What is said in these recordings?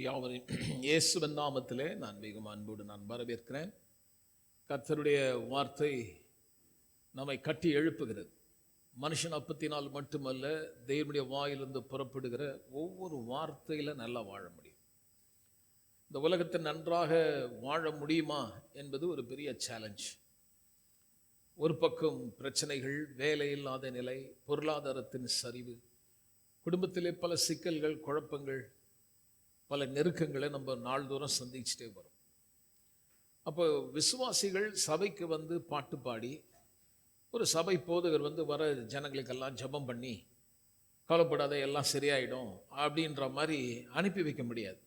யாவரையும் இயேசுவின் நாமத்திலே நான் மிகவும் அன்போடு வரவேற்கிறேன். கர்த்தருடைய வார்த்தை நம்மை கட்டி எழுப்புகிறது. மனுஷன் அப்பத்தினால் மட்டுமல்ல, தேவனுடைய வாயிலிருந்து புறப்படுகிற ஒவ்வொரு வார்த்தையில் நல்லா வாழ முடியும். இந்த உலகத்தை நன்றாக வாழ முடியுமா என்பது ஒரு பெரிய சேலஞ்ச். ஒரு பக்கம் பிரச்சனைகள், வேலை இல்லாத நிலை, பொருளாதாரத்தின் சரிவு, குடும்பத்திலே பல சிக்கல்கள், குழப்பங்கள், பல நெருக்கங்களை நம்ம நாள்தோறும் சந்திச்சுட்டே வரோம். அப்போ விசுவாசிகள் சபைக்கு வந்து பாட்டு பாடி, ஒரு சபை போதகர் வந்து வர ஜனங்களுக்கெல்லாம் ஜெபம் பண்ணி கவலைப்படாத எல்லாம் சரியாயிடும் அப்படின்ற மாதிரி அனுப்பி வைக்க முடியாது.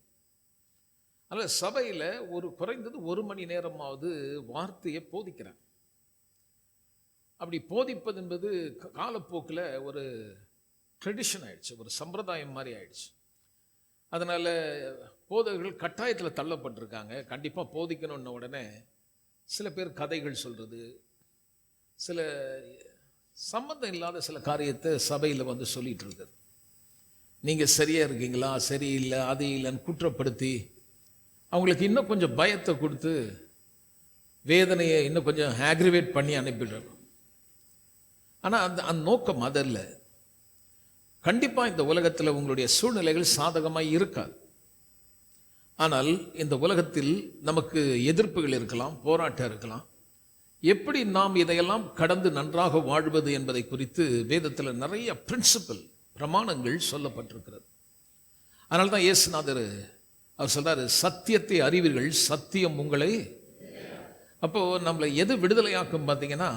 அதில் சபையில் ஒரு குறைந்தது 1 மணி நேரமாவது வார்த்தையை போதிக்கிறாங்க. அப்படி போதிப்பது என்பது காலப்போக்கில் ஒரு ட்ரெடிஷன் ஆயிடுச்சு, ஒரு சம்பிரதாயம் மாதிரி ஆயிடுச்சு. அதனால் போதகர்கள் கட்டாயத்தில் தள்ளப்பட்டிருக்காங்க. கண்டிப்பாக போதிக்கணுன்ன உடனே சில பேர் கதைகள் சொல்கிறது, சில சம்பந்தம் இல்லாத சில காரியத்தை சபையில் வந்து சொல்லிகிட்டு இருக்குது. நீங்கள் சரியாக இருக்கீங்களா, சரியில்லை, அது இல்லைன்னு குற்றப்படுத்தி அவங்களுக்கு இன்னும் கொஞ்சம் பயத்தை கொடுத்து வேதனையை இன்னும் கொஞ்சம் ஆக்ரிவேட் பண்ணி அனுப்பிடுறோம். ஆனால் அந்த நோக்கம் அதல்ல. கண்டிப்பாக இந்த உலகத்தில் உங்களுடைய சூழ்நிலைகள் சாதகமாக இருக்காது. ஆனால் இந்த உலகத்தில் நமக்கு எதிர்ப்புகள் இருக்கலாம், போராட்டம் இருக்கலாம். எப்படி நாம் இதையெல்லாம் கடந்து நன்றாக வாழ்வது என்பதை குறித்து வேதத்தில் நிறைய பிரின்சிபல், பிரமாணங்கள் சொல்லப்பட்டிருக்கிறது. அதனால தான் இயேசுநாதர் அவர் சொல்றாரு, சத்தியத்தை அறிவீர்கள், சத்தியம் உங்களை. அப்போது நம்மளை எது விடுதலையாக்கும் பார்த்தீங்கன்னா,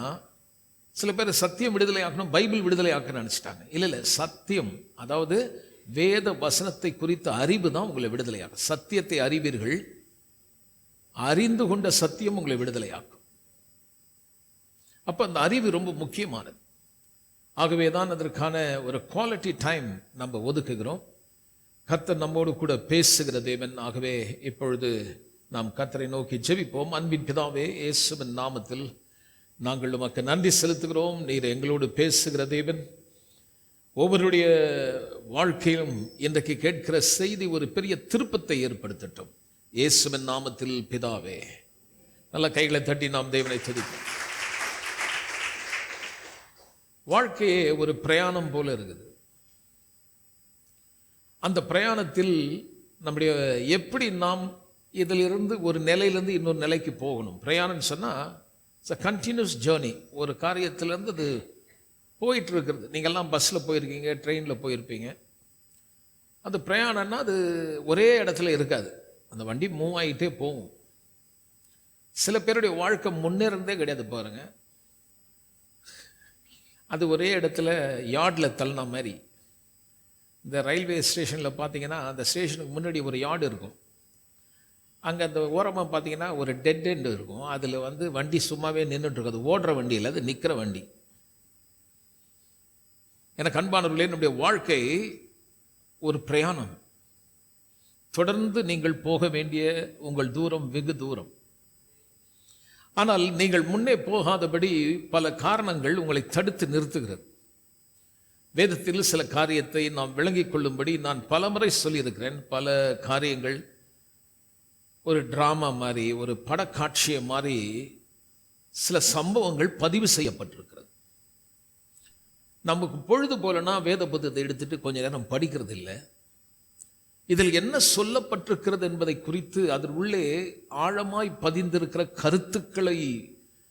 சில பேர் சத்தியம் விடுதலை ஆக்கணும், பைபிள் விடுதலை ஆக்கணும்னு நினச்சிட்டாங்க. இல்லை, சத்தியம், அதாவது வேத வசனத்தை குறித்த அறிவு தான் உங்களை விடுதலையாக்கும். சத்தியத்தை அறிவீர்கள், அறிந்து கொண்ட சத்தியம் உங்களை விடுதலையாக்கும். அப்போ அந்த அறிவு ரொம்ப முக்கியமானது. ஆகவே தான் அதற்கான ஒரு குவாலிட்டி டைம் நம்ம ஒதுக்குகிறோம். கர்த்தர் நம்மோடு கூட பேசுகிற தேவன். ஆகவே இப்பொழுது நாம் கர்த்தரை நோக்கி ஜெபிப்போம். அன்பின் பிதாவே, இயேசுவின் நாமத்தில் நாங்கள் உமக்கு நன்றி செலுத்துகிறோம். நீர் எங்களோடு பேசுகிற தேவன். ஒவ்வொருடைய வாழ்க்கையிலும் இன்றைக்கு கேட்கிற செய்தி ஒரு பெரிய திருப்பத்தை ஏற்படுத்தட்டும். இயேசுவின் நாமத்தில் பிதாவே. நல்ல கைகளை தட்டி நாம் தேவனை துதிப்போம். வாழ்க்கையே ஒரு பிரயாணம் போல இருக்குது. அந்த பிரயாணத்தில் நம்முடைய எப்படி நாம் இதிலிருந்து ஒரு நிலையிலிருந்து இன்னொரு நிலைக்கு போகணும். பிரயாணம்னு சொன்னால் இட்ஸ் அ கண்டினியூஸ் ஜேர்னி. ஒரு காரியத்திலேருந்து அது போயிட்டு இருக்கிறது. நீங்கள்லாம் பஸ்ஸில் போயிருக்கீங்க, ட்ரெயினில் போயிருப்பீங்க. அந்த பிரயாணம்னா அது ஒரே இடத்துல இருக்காது. அந்த வண்டி மூவ் ஆகிட்டே போகும். சில பேருடைய வாழ்க்கை முன்னேறதே கிடையாது பாருங்க. அது ஒரே இடத்துல யார்டில் தள்ளின மாதிரி. இந்த ரயில்வே ஸ்டேஷனில் பார்த்தீங்கன்னா, அந்த ஸ்டேஷனுக்கு முன்னாடி ஒரு யார்டு இருக்கும். அங்கே அந்த ஓரமாக பார்த்தீங்கன்னா ஒரு டெட் எண்டு இருக்கும். அதில் வந்து வண்டி சும்மாவே நின்றுட்டுருக்காது. ஓடுற வண்டி இல்லை, அது நிற்கிற வண்டி. எனக்கு அன்பானவர்களே, என்னுடைய வாழ்க்கை ஒரு பிரயாணம். தொடர்ந்து நீங்கள் போக வேண்டிய உங்கள் தூரம் வெகு தூரம். ஆனால் நீங்கள் முன்னே போகாதபடி பல காரணங்கள் உங்களை தடுத்து நிறுத்துகிறது. வேதத்தில் சில காரியத்தை நாம் விளங்கிக் கொள்ளும்படி நான் பலமுறை சொல்லியிருக்கிறேன். பல காரியங்கள் ஒரு டிராமா மாதிரி, ஒரு படக்காட்சியை மாதிரி சில சம்பவங்கள் பதிவு செய்யப்பட்டிருக்கிறது. நமக்கு பொழுது போலனா வேத புத்தகத்தை எடுத்துட்டு கொஞ்ச நேரம் படிக்கிறது இல்லை. இதில் என்ன சொல்லப்பட்டிருக்கிறது என்பதை குறித்து அதில் உள்ளே ஆழமாய் பதிந்திருக்கிற கருத்துக்களை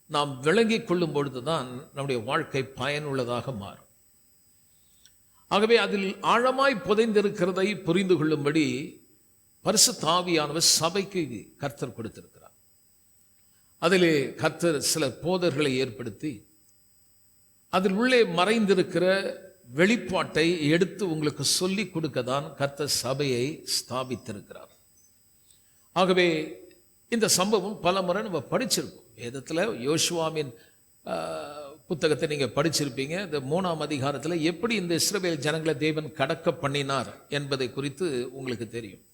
நாம் விளங்கிக் கொள்ளும் பொழுதுதான் நம்முடைய வாழ்க்கை பயனுள்ளதாக மாறும். ஆகவே அதில் ஆழமாய் புதைந்திருக்கிறதை புரிந்து கொள்ளும்படி பரிசுத்த ஆவியானவர் சபைக்கு கர்த்தர் கொடுத்திருக்கிறார். அதிலே கர்த்தர் சில போதர்களை ஏற்படுத்தி அதில் உள்ளே மறைந்திருக்கிற வெளிப்பாட்டை எடுத்து உங்களுக்கு சொல்லி கொடுக்க தான் கர்த்தர் சபையை ஸ்தாபித்திருக்கிறார். ஆகவே இந்த சம்பவம் பல முறை நம்ம படிச்சிருக்கோம். வேதத்தில் யோசுவாவின் புத்தகத்தை நீங்கள் படிச்சிருப்பீங்க. இந்த 3ஆம் அதிகாரத்தில் எப்படி இந்த இஸ்ரவேல் ஜனங்களை தேவன் கடக்க பண்ணினார் என்பதை குறித்து உங்களுக்கு தெரியும்.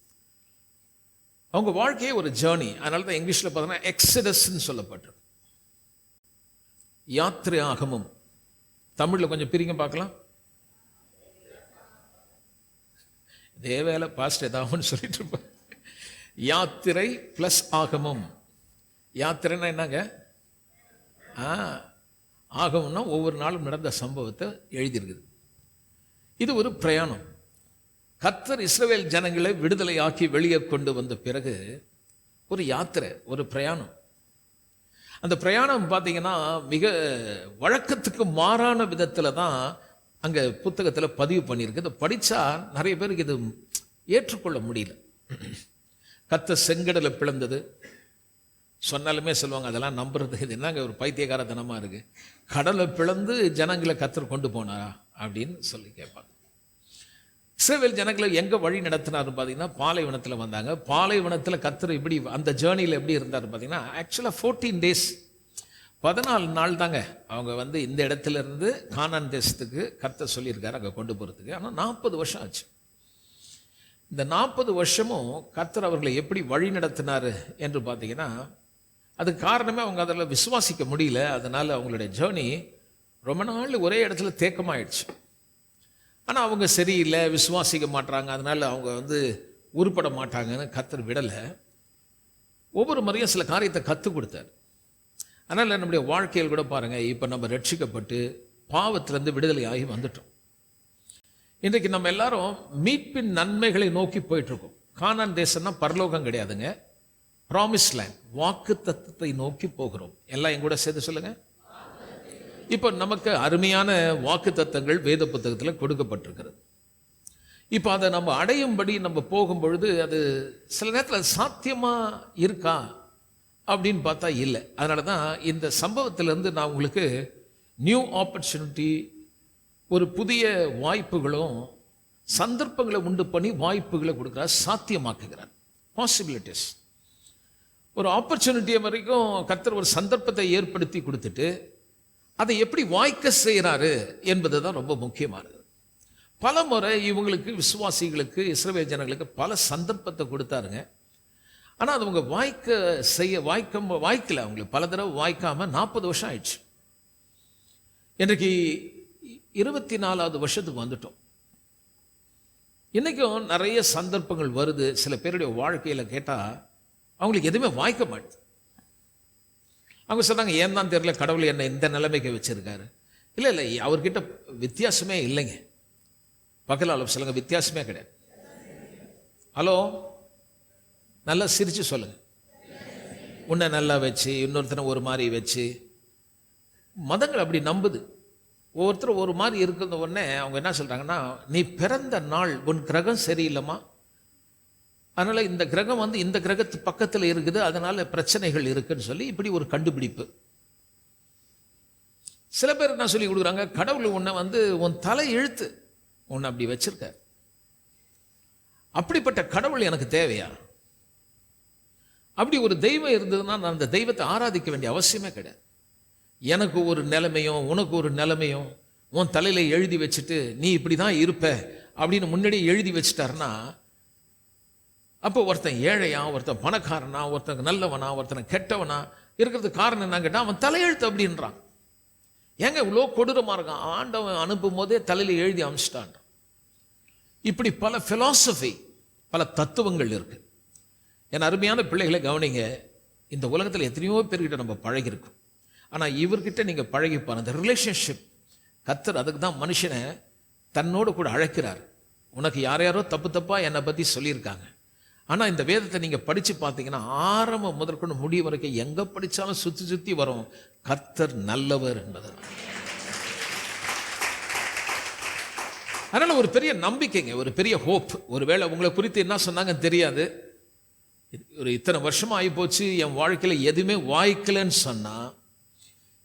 அவங்க வாழ்க்கையே ஒரு ஜேர்னி. அதனால தான் இங்கிலீஷில் பார்த்தோன்னா எக்ஸடஸ்ன்னு சொல்லப்பட்டிருக்கு. யாத்திரை ஆகமும். தமிழில் கொஞ்சம் பிரிங்க பார்க்கலாம். இதே வேலை பாஸ்ட் ஏதாவதுன்னு சொல்லிட்டு இருப்பேன். யாத்திரை பிளஸ் ஆகமம். யாத்திரைன்னா என்னங்க? ஆகமம்னா ஒவ்வொரு நாளும் நடந்த சம்பவத்தை எழுதியிருக்குது. இது ஒரு பிரயாணம். கர்த்தர் இஸ்ரவேல் ஜனங்களை விடுதலை ஆக்கி வெளியே கொண்டு வந்த பிறகு ஒரு யாத்திரை, ஒரு பிரயாணம். அந்த பிரயாணம் பார்த்தீங்கன்னா மிக வழக்கத்துக்கு மாறான விதத்தில் தான் அங்கே புத்தகத்தில் பதிவு பண்ணியிருக்கு. இதை படித்தா நிறைய பேருக்கு இது ஏற்றுக்கொள்ள முடியல. கர்த்தர் செங்கடலை பிளந்தது சொன்னாலுமே சொல்லுவாங்க, அதெல்லாம் நம்புறது இது என்னங்க ஒரு பைத்தியகாரத்தனமாக இருக்குது. கடலை பிளந்து ஜனங்களை கர்த்தர் கொண்டு போனாரா அப்படின்னு சொல்லி கேட்பாங்க. இஸ்ரவேல் ஜனங்களை எங்கே வழி நடத்தினார் பார்த்தீங்கன்னா பாலைவனத்தில் வந்தாங்க. பாலைவனத்தில் கர்த்தர் இப்படி அந்த ஜேர்னியில் எப்படி இருந்தார் பார்த்தீங்கன்னா, ஆக்சுவலாக 14 days 14 நாள் தாங்க அவங்க இந்த இடத்துல இருந்து கானான் தேசத்துக்கு கர்த்தர் சொல்லியிருக்காரு அங்கே கொண்டு போகிறதுக்கு. ஆனால் 40 வருஷம் ஆச்சு. இந்த 40 வருஷமும் கர்த்தர் அவர்களை எப்படி வழி நடத்தினார் என்று பார்த்தீங்கன்னா, அதுக்கு காரணமே அவங்க அதில் விசுவாசிக்க முடியல. அதனால் அவங்களுடைய ஜேர்னி ரொம்ப நாள் ஒரே இடத்துல தேக்கமாயிடுச்சு. ஆனால் அவங்க சரியில்லை, விசுவாசிக்க மாட்டாங்க, அதனால் அவங்க உருப்பட மாட்டாங்கன்னு கர்த்தர் விடலை. ஒவ்வொரு முறையும் சில காரியத்தை கற்றுக் கொடுத்தார். அதனால் நம்முடைய வாழ்க்கையில் கூட பாருங்கள், இப்போ நம்ம ரட்சிக்கப்பட்டு பாவத்திலேருந்து விடுதலை ஆகி வந்துட்டோம். இன்றைக்கு நம்ம எல்லாரும் மீட்பின் நன்மைகளை நோக்கி போயிட்டுருக்கோம். கானான் தேசம்னா பரலோகம் கிடையாதுங்க, ப்ராமிஸ் லேண்ட், வாக்கு தத்தத்தை நோக்கி போகிறோம். எல்லாம் என் கூட சேர்த்து சொல்லுங்க. இப்போ நமக்கு அருமையான வாக்கு தத்தங்கள் வேத புத்தகத்தில் கொடுக்கப்பட்டிருக்கிறது. இப்போ அதை நம்ம அடையும்படி நம்ம போகும்பொழுது அது சில நேரத்தில் சாத்தியமாக இருக்கா அப்படின்னு பார்த்தா இல்லை. அதனால தான் இந்த சம்பவத்திலேருந்து நான் உங்களுக்கு நியூ ஆப்பர்ச்சுனிட்டி, ஒரு புதிய வாய்ப்புகளும் சந்தர்ப்பங்களை உண்டு பண்ணி வாய்ப்புகளை கொடுக்குறார், சாத்தியமாக்குகிறார். பாசிபிலிட்டிஸ், ஒரு ஆப்பர்ச்சுனிட்டியை வரைக்கும் கர்த்தர் ஒரு சந்தர்ப்பத்தை ஏற்படுத்தி கொடுத்துட்டு அதை எப்படி வாய்க்க செய்கிறாரு என்பது தான் ரொம்ப முக்கியமானது. பல முறை இவங்களுக்கு, விசுவாசிகளுக்கு, இஸ்ரவேல் ஜனங்களுக்கு பல சந்தர்ப்பத்தை கொடுத்தாருங்க. ஆனால் அது அவங்க வாய்க்கல. அவங்களுக்கு பல தடவை வாய்க்காம 40 வருஷம் ஆயிடுச்சு. இன்றைக்கு 24வது வருஷத்துக்கு வந்துட்டோம். இன்றைக்கும் நிறைய சந்தர்ப்பங்கள் வருது. சில பேருடைய வாழ்க்கையில் கேட்டால் அவங்களுக்கு எதுவுமே வாய்க்க மாட்டுது. அவங்க சொன்னாங்க, ஏன் தான் தெரியல, கடவுள் என்னை இந்த நிலைமைக்கு வச்சிருக்காரு. இல்லை, அவர்கிட்ட வித்தியாசமே இல்லைங்க. பக்கத்தில் சொல்லுங்க, வித்தியாசமே கிடையாது. ஹலோ, நல்லா சிரிச்சு சொல்லுங்க. உன்னை நல்லா வச்சு இன்னொருத்தனை ஒரு மாதிரி வச்சு, மதங்கள் அப்படி நம்புது. ஒவ்வொருத்தரும் ஒரு மாதிரி இருக்கிற உடனே அவங்க என்ன சொல்கிறாங்கன்னா, நீ பிறந்த நாள் உன் கிரகம் சரியில்லைம்மா, அதனால் இந்த கிரகம் இந்த கிரகத்து பக்கத்தில் இருக்குது, அதனால் பிரச்சனைகள் இருக்குன்னு சொல்லி இப்படி ஒரு கண்டுபிடிப்பு. சில பேர் என்ன சொல்லி கொடுக்குறாங்க, கடவுள் உன்னை உன் தலை எழுத்து உன்னை அப்படி வச்சிருக்க, அப்படிப்பட்ட கடவுள் எனக்கு தேவையா? அப்படி ஒரு தெய்வம் இருந்ததுன்னா நான் அந்த தெய்வத்தை ஆராதிக்க வேண்டிய அவசியமே கிடையாது. எனக்கு ஒரு நிலைமையும் உனக்கு ஒரு நிலைமையும் உன் தலையில் எழுதி வச்சுட்டு நீ இப்படி தான் இருப்ப அப்படின்னு முன்னாடியே எழுதி வச்சுட்டாருன்னா, அப்போ ஒருத்தன் ஏழையா, ஒருத்தன் பணக்காரனா, ஒருத்தன் நல்லவனா, ஒருத்தனை கெட்டவனா இருக்கிறதுக்கு காரணம் என்ன கேட்டால் அவன் தலையெழுத்து அப்படின்றான். ஏங்க இவ்வளோ கொடூரமாக இருக்கான், ஆண்டவன் அனுப்பும் போதே தலையில் எழுதி அமைச்சிட்டான். இப்படி பல ஃபிலாசபி, பல தத்துவங்கள் இருக்கு. என் அருமையான பிள்ளைகளை கவனிங்க, இந்த உலகத்தில் எத்தனையோ பேர்கிட்ட நம்ம பழகிருக்கோம். ஆனால் இவர்கிட்ட நீங்கள் பழகிப்பார் அந்த ரிலேஷன்ஷிப். கர்த்தர் அதுக்கு தான் மனுஷனை தன்னோடு கூட அழைக்கிறார். உனக்கு யாரோ தப்பாக என்னை பற்றி சொல்லியிருக்காங்க, ஆனால் இந்த வேதத்தை நீங்கள் படித்து பார்த்தீங்கன்னா ஆரம்பம் முதற்கொண்டு முடிய வரைக்கும் எங்கே படித்தாலும் சுற்றி வரும் கர்த்தர் நல்லவர் என்பது. அதனால் ஒரு பெரிய நம்பிக்கைங்க, ஒரு பெரிய ஹோப். ஒருவேளை உங்களை குறித்து என்ன சொன்னாங்கன்னு தெரியாது, ஒரு இத்தனை வருஷமாக ஆகிப்போச்சு, என் வாழ்க்கையில் எதுவுமே வாய்க்கலைன்னு சொன்னால்,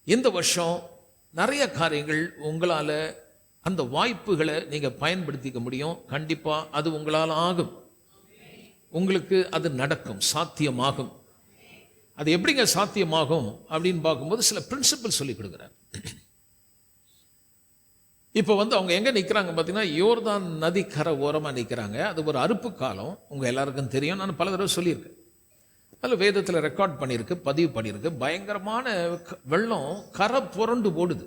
இந்த வருஷம் நிறைய காரியங்கள் உங்களால் அந்த வாய்ப்புகளை நீங்கள் பயன்படுத்திக்க முடியும். கண்டிப்பாக அது உங்களால் ஆகும், உங்களுக்கு அது நடக்கும், சாத்தியமாகும். அது எப்படிங்க சாத்தியமாகும் அப்படின்னு பார்க்கும்போது சில பிரின்சிபல் சொல்லி கொடுக்குறார். இப்போ அவங்க எங்கே நிற்கிறாங்க பார்த்தீங்கன்னா, யோர்தான் நதி கரை ஓரமாக நிற்கிறாங்க. அது ஒரு அறுப்பு காலம், உங்கள் எல்லாருக்கும் தெரியும், நான் பல தடவை சொல்லியிருக்கேன். அதில் வேதத்தில் ரெக்கார்ட் பண்ணியிருக்கு, பதிவு பண்ணியிருக்கு. பயங்கரமான வெள்ளம், கரை புரண்டு ஓடுது.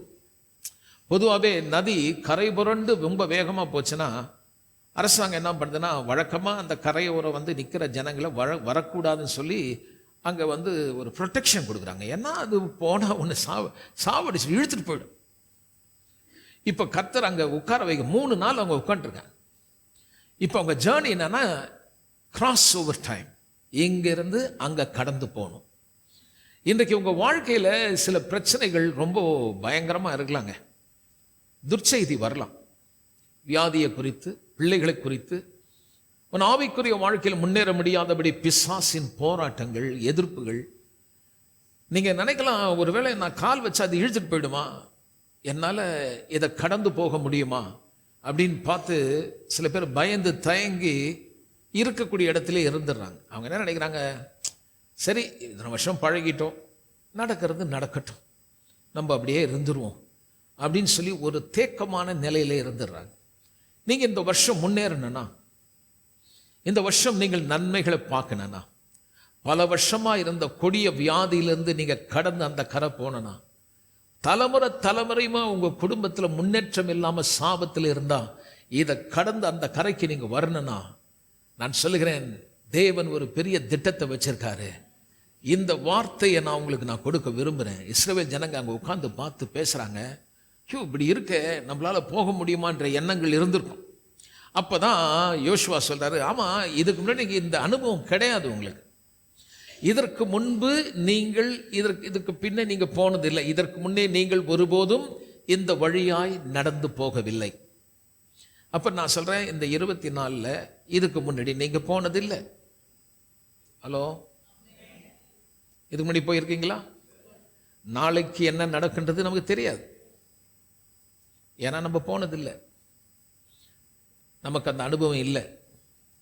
பொதுவாகவே நதி கரை புரண்டு ரொம்ப வேகமாக போச்சுன்னா அரசாங்கம் என்ன பண்ணுதுன்னா, வழக்கமாக அந்த கரையோரம் வந்து நிற்கிற ஜனங்களை வரக்கூடாதுன்னு சொல்லி அங்கே வந்து ஒரு ப்ரொடெக்ஷன் கொடுக்குறாங்க. ஏன்னா அது போனால் ஒன்று சாவடிச்சு இழுத்துட்டு போயிடும். இப்போ கர்த்தர் அங்கே உட்கார வைக்க 3 நாள் அவங்க உட்காந்துருக்காங்க. இப்போ அவங்க ஜேர்னி என்னன்னா கிராஸ் ஓவர் டைம், இங்கிருந்து அங்கே கடந்து போகணும். இன்றைக்கு உங்கள் வாழ்க்கையில் சில பிரச்சனைகள் ரொம்ப பயங்கரமாக இருக்கலாங்க. துர்ச்செய்தி வரலாம், வியாதியை குறித்து, பிள்ளைகளை குறித்து, உன் ஆவிக்குரிய வாழ்க்கையில் முன்னேற முடியாதபடி பிசாசின் போராட்டங்கள், எதிர்ப்புகள். நீங்கள் நினைக்கலாம், ஒருவேளை நான் கால் வச்சு அது இழுத்துட்டு போயிடுமா, என்னால் இதை கடந்து போக முடியுமா அப்படின்னு பார்த்து சில பேர் பயந்து தயங்கி இருக்கக்கூடிய இடத்துல இருந்துடுறாங்க. அவங்க என்ன நினைக்கிறாங்க, சரி இத்தனை வருஷம் பழகிட்டோம், நடக்கிறது நடக்கட்டும், நம்ம அப்படியே இருந்துருவோம் அப்படின்னு சொல்லி ஒரு தேக்கமான நிலையில இருந்துடுறாங்க. நீங்கள் இந்த வருஷம் முன்னேறணும்னா, இந்த வருஷம் நீங்கள் நன்மைகளை பார்க்கணும்னா, பல வருஷமாக இருந்த கொடிய வியாதியிலிருந்து நீங்கள் கடந்து அந்த கரை போனா, தலைமுறையுமா உங்கள் குடும்பத்தில் முன்னேற்றம் இல்லாமல் சாபத்தில் இருந்தால் இதை கடந்து அந்த கரைக்கு நீங்கள் வரணும்னா, நான் சொல்லுகிறேன், தேவன் ஒரு பெரிய திட்டத்தை வச்சிருக்காரு. இந்த வார்த்தையை நான் உங்களுக்கு கொடுக்க விரும்புகிறேன். இஸ்ரவேல் ஜனங்க அங்கே உட்காந்து பார்த்து பேசுகிறாங்க, இப்படி இருக்க நம்மளால் போக முடியுமான்ற எண்ணங்கள் இருந்திருக்கும். அப்போ தான் யோசுவா சொல்கிறாரு, ஆமாம், இதுக்கு முன்னாடி இந்த அனுபவம் கிடையாது உங்களுக்கு. இதற்கு முன்பு நீங்கள் இதற்கு பின்னே நீங்கள் போனதில்லை. இதற்கு முன்னே நீங்கள் ஒருபோதும் இந்த வழியாய் நடந்து போகவில்லை. அப்போ நான் சொல்கிறேன், இந்த 24 இதுக்கு முன்னாடி நீங்கள் போனதில்லை. ஹலோ, இதுக்கு முன்னாடி போயிருக்கீங்களா? நாளைக்கு என்ன நடக்குன்றது நமக்கு தெரியாது, ஏன்னா நம்ம போனதில்லை, நமக்கு அந்த அனுபவம் இல்லை.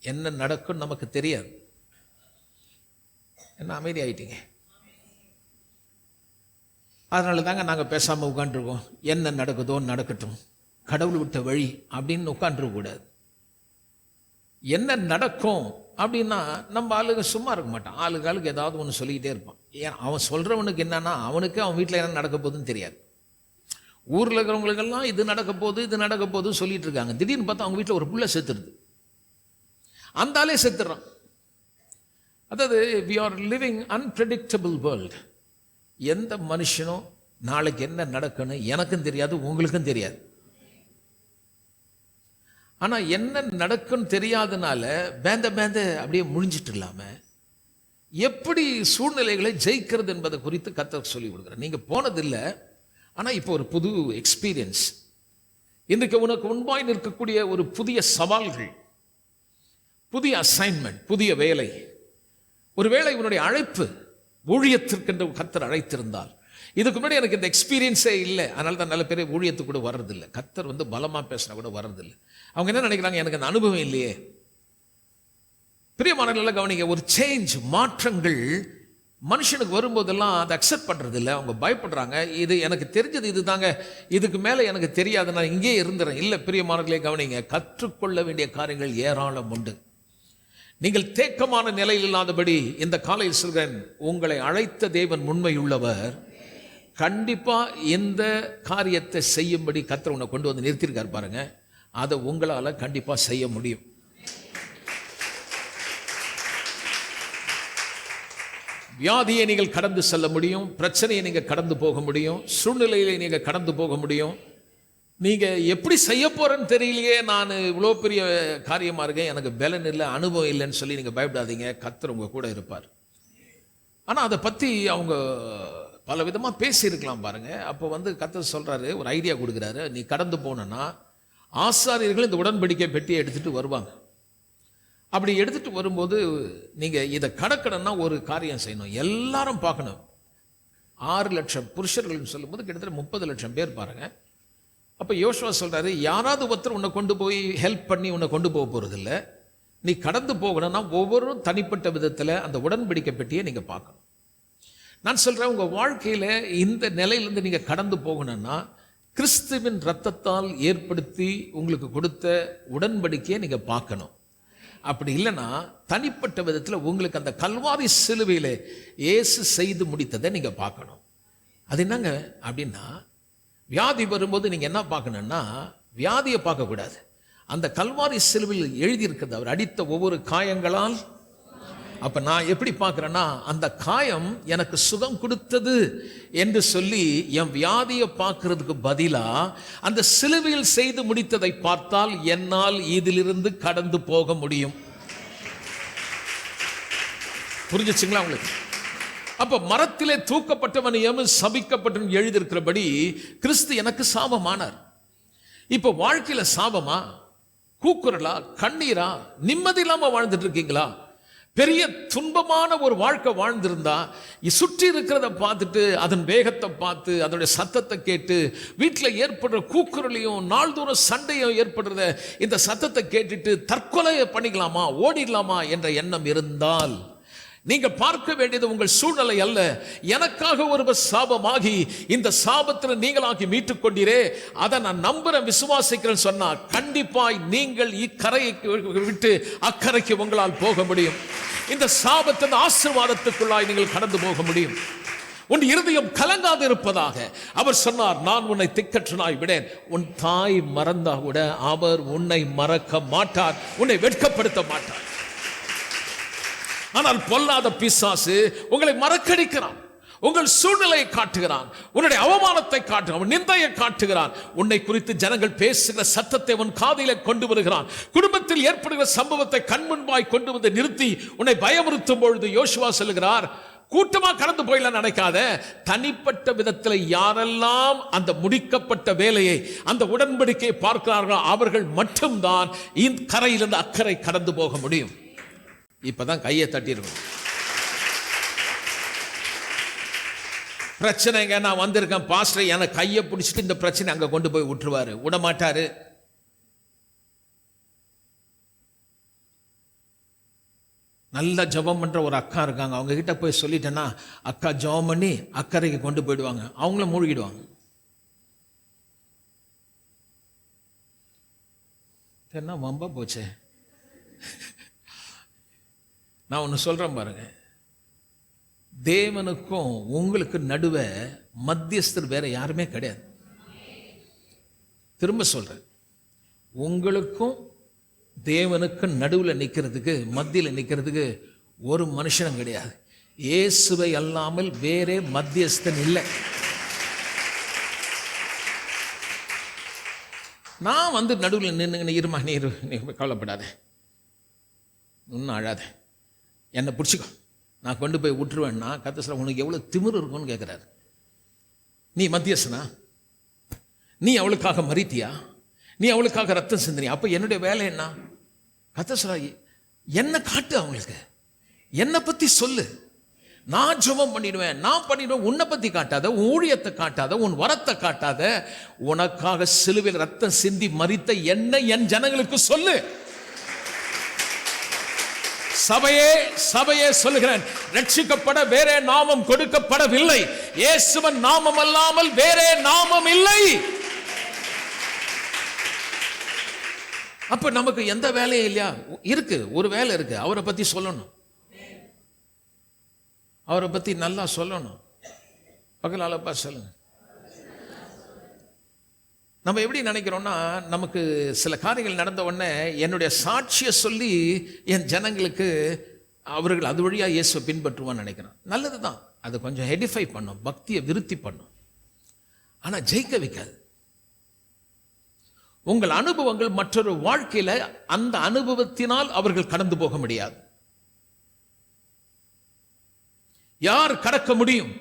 என்ன நடக்கும் நமக்கு தெரியாது. என்ன அமைதி ஆயிட்டீங்க? அதனால தாங்க நாங்கள் பேசாமல் உட்காந்துருக்கோம். என்ன நடக்குதோ நடக்கட்டும், கடவுள் விட்ட வழி அப்படின்னு உட்காந்துருக்கக்கூடாது. என்ன நடக்கும் அப்படின்னா நம்ம ஆளுங்க சும்மா இருக்க மாட்டான். ஆளுக்கு ஏதாவது ஒன்று சொல்லிக்கிட்டே இருப்பான். ஏன் அவன் சொல்கிறவனுக்கு என்னன்னா, அவனுக்கு அவன் வீட்டில் என்ன நடக்க போகுதுன்னு தெரியாது. ஊரில் இருக்கிறவங்களுக்கெல்லாம் இது நடக்க போகுதுன்னு சொல்லிட்டு இருக்காங்க. திடீர்னு பார்த்தா அவங்க வீட்டில் ஒரு புள்ள செத்துருது, அந்த ஆளே செத்துடுறான். அதாவது we are living unpredictable world. எந்த மனுஷனும் நாளைக்கு என்ன நடக்குன்னு எனக்கும் தெரியாது, உங்களுக்கும் தெரியாது. ஆனால் என்ன நடக்குன்னு தெரியாதனால பேந்த அப்படியே முழிஞ்சிட்டு இல்லாமல் எப்படி சூழ்நிலைகளை ஜெயிக்கிறது என்பதை குறித்து கர்த்தர் சொல்லி கொடுக்குறேன். நீங்கள் போனதில்லை, ஆனால் இப்போ ஒரு புது எக்ஸ்பீரியன்ஸ். இன்றைக்கு உனக்கு முன்பாய் நிற்கக்கூடிய ஒரு புதிய சவால்கள், புதிய அசைன்மெண்ட், புதிய வேலை. ஒருவேளை உன்னுடைய அழைப்பு ஊழியத்திற்கென்று கர்த்தர் அழைத்திருந்தால், இதுக்கு முன்னாடி எனக்கு இந்த எக்ஸ்பீரியன்ஸே இல்லை, அதனால தான் நல்ல பேர் ஊழியத்துக்கு கூட வர்றதில்லை. கர்த்தர் வந்து பலமாக பேசினா கூட வர்றதில்லை. அவங்க என்ன நினைக்கிறாங்க, எனக்கு அந்த அனுபவம் இல்லையே. பிரியமானவர்களே கவனிங்க, ஒரு சேஞ்ச், மாற்றங்கள் மனுஷனுக்கு வரும்போதெல்லாம் அதை அக்செப்ட் பண்ணுறது இல்லை. அவங்க பயப்படுறாங்க. இது எனக்கு தெரிஞ்சது இது தாங்க, இதுக்கு மேலே எனக்கு தெரியாது, நான் இங்கே இருந்துறேன். இல்லை பிரியமானவர்களே கவனிங்க, கற்றுக்கொள்ள வேண்டிய காரியங்கள் ஏராளம் உண்டு. நீங்கள் தேக்கமான நிலையில் இல்லாதபடி இந்த காலையில் சொல்கிறேன், உங்களை அழைத்த தேவன் உண்மையுள்ளவர். கண்டிப்பா இந்த காரியத்தை செய்யும்படி கர்த்தர் உன்னை கொண்டு வந்து நிறுத்தியிருக்கார் பாருங்க, அதை உங்களால் கண்டிப்பா செய்ய முடியும். வியாதியை நீங்கள் கடந்து செல்ல முடியும், பிரச்சனையை நீங்கள் கடந்து போக முடியும், சூழ்நிலையை நீங்கள் கடந்து போக முடியும். நீங்கள் எப்படி செய்ய போகிறேன்னு தெரியலையே, நான் இவ்வளோ பெரிய காரியமாக இருக்கேன், எனக்கு பலன் இல்லை, அனுபவம் இல்லைன்னு சொல்லி நீங்கள் பயப்படாதீங்க. கர்த்தர் உங்கள் கூட இருப்பார். ஆனால் அதை பற்றி அவங்க பல விதமாக பேசியிருக்கலாம் பாருங்கள். அப்போ வந்து கர்த்தர் சொல்கிறாரு, ஒரு ஐடியா கொடுக்குறாரு. நீ கடந்து போனன்னா ஆசாரியர்கள் இந்த உடன்படிக்கை பெட்டியை எடுத்துகிட்டு வருவாங்க. அப்படி எடுத்துகிட்டு வரும்போது நீங்கள் இதை கடக்கணும்னா ஒரு காரியம் செய்யணும், எல்லாரும் பார்க்கணும். 6 லட்சம் புருஷர்கள்னு சொல்லும்போது கிட்டத்தட்ட 30 லட்சம் பேர் பாருங்கள். அப்போ யோசுவா சொல்கிறாரு, யாராவது ஒருத்தர் உன்னை கொண்டு போய் ஹெல்ப் பண்ணி உன்னை கொண்டு போக போகிறதில்ல, நீ கடந்து போகணும்னா ஒவ்வொரு தனிப்பட்ட விதத்தில் அந்த உடன்படிக்கை பெட்டியை நீங்கள் பார்க்கணும். நான் சொல்கிறேன், உங்கள் வாழ்க்கையில் இந்த நிலையிலேருந்து நீங்கள் கடந்து போகணும்னா கிறிஸ்துவின் இரத்தத்தால் ஏற்படுத்தி உங்களுக்கு கொடுத்த உடன்படிக்கையை நீங்கள் பார்க்கணும். அப்படி இல்லைன்னா தனிப்பட்ட விதத்தில் உங்களுக்கு அந்த கல்வாரி சிலுவையில் இயேசு செய்து முடித்ததை நீங்கள் பார்க்கணும். அது என்னங்க அப்படின்னா, வியாதி வரும்போது நீங்கள் என்ன பார்க்கணுன்னா வியாதியை பார்க்கக்கூடாது, அந்த கல்வாரி சிலுவையில் எழுதியிருக்கிறது அவர் அடித்த ஒவ்வொரு காயங்களால். அப்ப நான் எப்படி பார்க்கிறேன்னா, அந்த காயம் எனக்கு சுகம் கொடுத்தது என்று சொல்லி என் வியாதியை பார்க்கிறதுக்கு பதிலா அந்த சிலுவையில் செய்து முடித்ததை பார்த்தால் என்னால் இதிலிருந்து கடந்து போக முடியும். புரிஞ்சுச்சுங்களா உங்களுக்கு? அப்ப மரத்திலே தூக்கப்பட்டவன் எவன் சபிக்கப்பட்டவன் எழுதியிருக்கிறபடி கிறிஸ்து எனக்கு சாபமானார். இப்ப வாழ்க்கையில சாபமா, கூக்குரலா, கண்ணீரா, நிம்மதி இல்லாம வாழ்ந்துட்டு இருக்கீங்களா? பெரிய துன்பமான ஒரு வாழ்க்கை வாழ்ந்திருந்தா சுற்றி இருக்கிறத பார்த்துட்டு அதன் வேகத்தை பார்த்து அதனுடைய சத்தத்தை கேட்டு வீட்டில் ஏற்படுற கூக்குரலையும் நாள்தோறும் சண்டையும் ஏற்படுறத இந்த சத்தத்தை கேட்டுட்டு தற்கொலையை பண்ணிக்கலாமா, ஓடிடலாமா என்ற எண்ணம் இருந்தால் நீங்க பார்க்க வேண்டியது உங்கள் சூழ்நிலை அல்ல. எனக்காக ஒருவர் சாபமாகி இந்த சாபத்தில் நீங்களாக்கி மீட்டுக் கொண்டீரே, அதை நான் நம்புறேன், விசுவாசிக்கிறேன் சொன்னா கண்டிப்பாய் நீங்கள் இக்கரையை விட்டு அக்கறைக்கு உங்களால் போக முடியும். இந்த சாபத்தின் ஆசீர்வாதத்துக்குள்ளாய் நீங்கள் கடந்து போக முடியும். உன் இருதயம் கலங்காது இருப்பதாக அவர் சொன்னார், நான் உன்னை திக்கற்றனாய் விடேன். உன் தாய் மறந்தா கூட அவர் உன்னை மறக்க மாட்டார், உன்னை வெட்கப்படுத்த மாட்டார். ஆனால் பொல்லாத பிசாசு உங்களை மறக்கடிக்கிறான், உங்கள் சூழ்நிலையை காட்டுகிறான், உன்னுடைய அவமானத்தை காட்டுகிறான், நிந்தையை காட்டுகிறான். உன்னை குறித்து ஜனங்கள் பேசுகிற சத்தத்தை உன் காதிலே கொண்டு வருகிறான். குடும்பத்தில் ஏற்படுகிற சம்பவத்தை கண்முன்பாய் கொண்டு வந்து நிறுத்தி உன்னை பயமுறுத்தும் பொழுது யோசுவா சொல்லுகிறார், கூட்டமா கடந்து போயில நினைக்காத, தனிப்பட்ட விதத்தில் யாரெல்லாம் அந்த முடிக்கப்பட்ட வேலையை அந்த உடன்படிக்கையை பார்க்கிறார்களோ அவர்கள் மட்டும்தான் இந்த கரையிலிருந்து அக்கறை கடந்து போக முடியும். இப்பதான் கையை தட்டிருக்கணும். பிரச்சனைங்க, நான் வந்திருக்கேன் பாஸ்டர், எனக்கு கையை பிடிச்சிட்டு இந்த பிரச்சனை அங்க கொண்டு போய் விட்டுருவாரு, விடமாட்டாரு. நல்ல ஜெபம் பண்ற ஒரு அக்கா இருக்காங்க, அவங்க கிட்ட போய் சொல்லிட்டேன்னா அக்கா ஜெபம் பண்ணி அக்கறைக்கு கொண்டு போயிடுவாங்க, அவங்கள மூழ்கிடுவாங்க. என்ன வம்பா போச்சே. நான் ஒன்று சொல்றேன் பாருங்க, தேவனுக்கும் உங்களுக்கு நடுவே மத்தியஸ்தர் வேற யாருமே கிடையாது. திரும்ப சொல்றேன், உங்களுக்கும் தேவனுக்கும் நடுவில் நிற்கிறதுக்கு, மத்தியில் நிற்கிறதுக்கு ஒரு மனுஷனும் கிடையாது. இயேசுவை அல்லாமல் வேறே மத்தியஸ்தன் இல்லை. நான் வந்து நடுவில் நின்று இருமா, நீ கவலைப்படாத, இன்னும் அழாத, என்னை பிடிச்சிக்கோ, நான் கொண்டு போய் விட்டுருவேன்னா கர்த்தர் சொல்ல, உனக்கு எவ்வளோ திமிரு இருக்கும்னு கேட்குறாரு. நீ மத்தியஸ்தனா? நீ அவளுக்காக மறித்தியா? நீ அவளுக்காக ரத்தம் சிந்தினியா? அப்போ என்னுடைய வேலை என்ன? கர்த்தர் சொல்ல, என்னை காட்டு, அவங்களுக்கு என்னை பற்றி சொல்லு, நான் ஜெபம் பண்ணிடுவேன், நான் பண்ணிடுவேன். உன்னை பற்றி காட்டாத, உன் ஊழியத்தை காட்டாத, உன் வரத்தை காட்டாத, உனக்காக சிலுவையில் ரத்தம் சிந்தி மறித்த என்ன என் ஜனங்களுக்கு சொல்லு. சபையே சொல்லுகிறேன், ரட்சிக்கப்பட வேறே நாமம் கொடுக்கப்படவில்லை, இயேசுவின் நாமம் அல்லாமல் வேறே நாமம் இல்லை. அப்ப நமக்கு எந்த வேலையும் இல்லையா? இருக்கு, ஒரு வேலை இருக்கு, அவரை பத்தி சொல்லணும், அவரை பத்தி நல்லா சொல்லணும். பகலாலப்பா சொல்லுங்க. நம்ம எப்படி நினைக்கிறோம்னா, நமக்கு சில காரியங்கள் நடந்த உடனே என்னுடைய சாட்சியை சொல்லி என் ஜனங்களுக்கு அவர்கள் அது வழியாக இயேசுவை பின்பற்றுவான்னு நினைக்கிறேன். நல்லது தான், அது கொஞ்சம் எடிஃபை பண்ணும், பக்தியை விருத்தி பண்ணும், ஆனால் ஜெயிக்க வைக்காது. உங்கள் அனுபவங்கள் மற்றொரு வாழ்க்கையில் அந்த அனுபவத்தினால் அவர்கள் கடந்து போக முடியாது. யார் கடக்க முடியும்?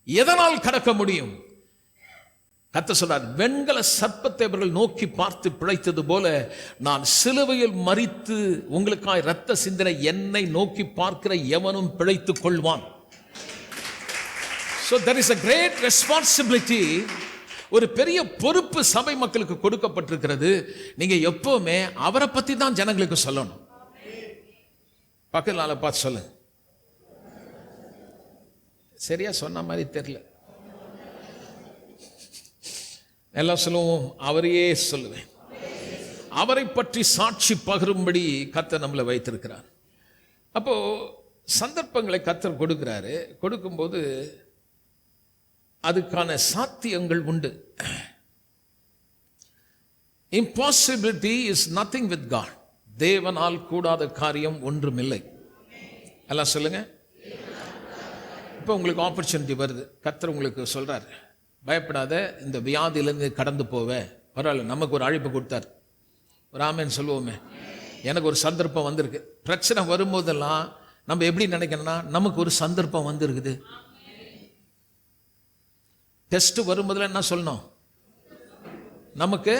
எதனால் கடக்க முடியும்? கர்த்தர் சொல்றார், வெண்கல சர்ப்பத்தை அவர்கள் நோக்கி பார்த்து பிழைத்தது போல நான் சிலுவையில் மரித்து உங்களுக்காய் இரத்த சிந்தின என்னை நோக்கி பார்க்கிற எவனும் பிழைத்துக் கொள்வான். So there is a great responsibility. ஒரு பெரிய பொறுப்பு சபை மக்களுக்கு கொடுக்கப்பட்டிருக்கிறது. நீங்க எப்பவுமே அவரை பத்தி தான் ஜனங்களுக்கு சொல்லணும். பக்கத்துல பார்த்து சொல்லுங்க. சரியா சொன்ன மாதிரி தெரியல, எல்லாம் சொல்லுவோம், அவரையே சொல்லுவேன். அவரை பற்றி சாட்சி பகரும்படி கர்த்தர் நம்மளை வைத்திருக்கிறார். அப்போ சந்தர்ப்பங்களை கர்த்தர் கொடுக்கிறாரு. கொடுக்கும்போது அதுக்கான சாத்தியங்கள் உண்டு. Impossibility is nothing with God. தேவனால் கூடாத காரியம் ஒன்றுமில்லை. எல்லாம் சொல்லுங்க. இப்போ உங்களுக்கு ஆப்பர்ச்சுனிட்டி வருது, கர்த்தர் உங்களுக்கு சொல்றாரு, பயப்படாத, இந்த வியாதியிலேருந்து கடந்து போவ, பரவாயில்ல. நமக்கு ஒரு அழைப்பு கொடுத்தார், ஒரு ஆமேன்னு சொல்லுவோமே. எனக்கு ஒரு சந்தர்ப்பம் வந்திருக்கு. பிரச்சனை வரும்போதெல்லாம் நம்ம எப்படி நினைக்கணும்னா, நமக்கு ஒரு சந்தர்ப்பம் வந்திருக்குது. டெஸ்ட் வரும்போதெல்லாம் என்ன சொல்லணும், நமக்கு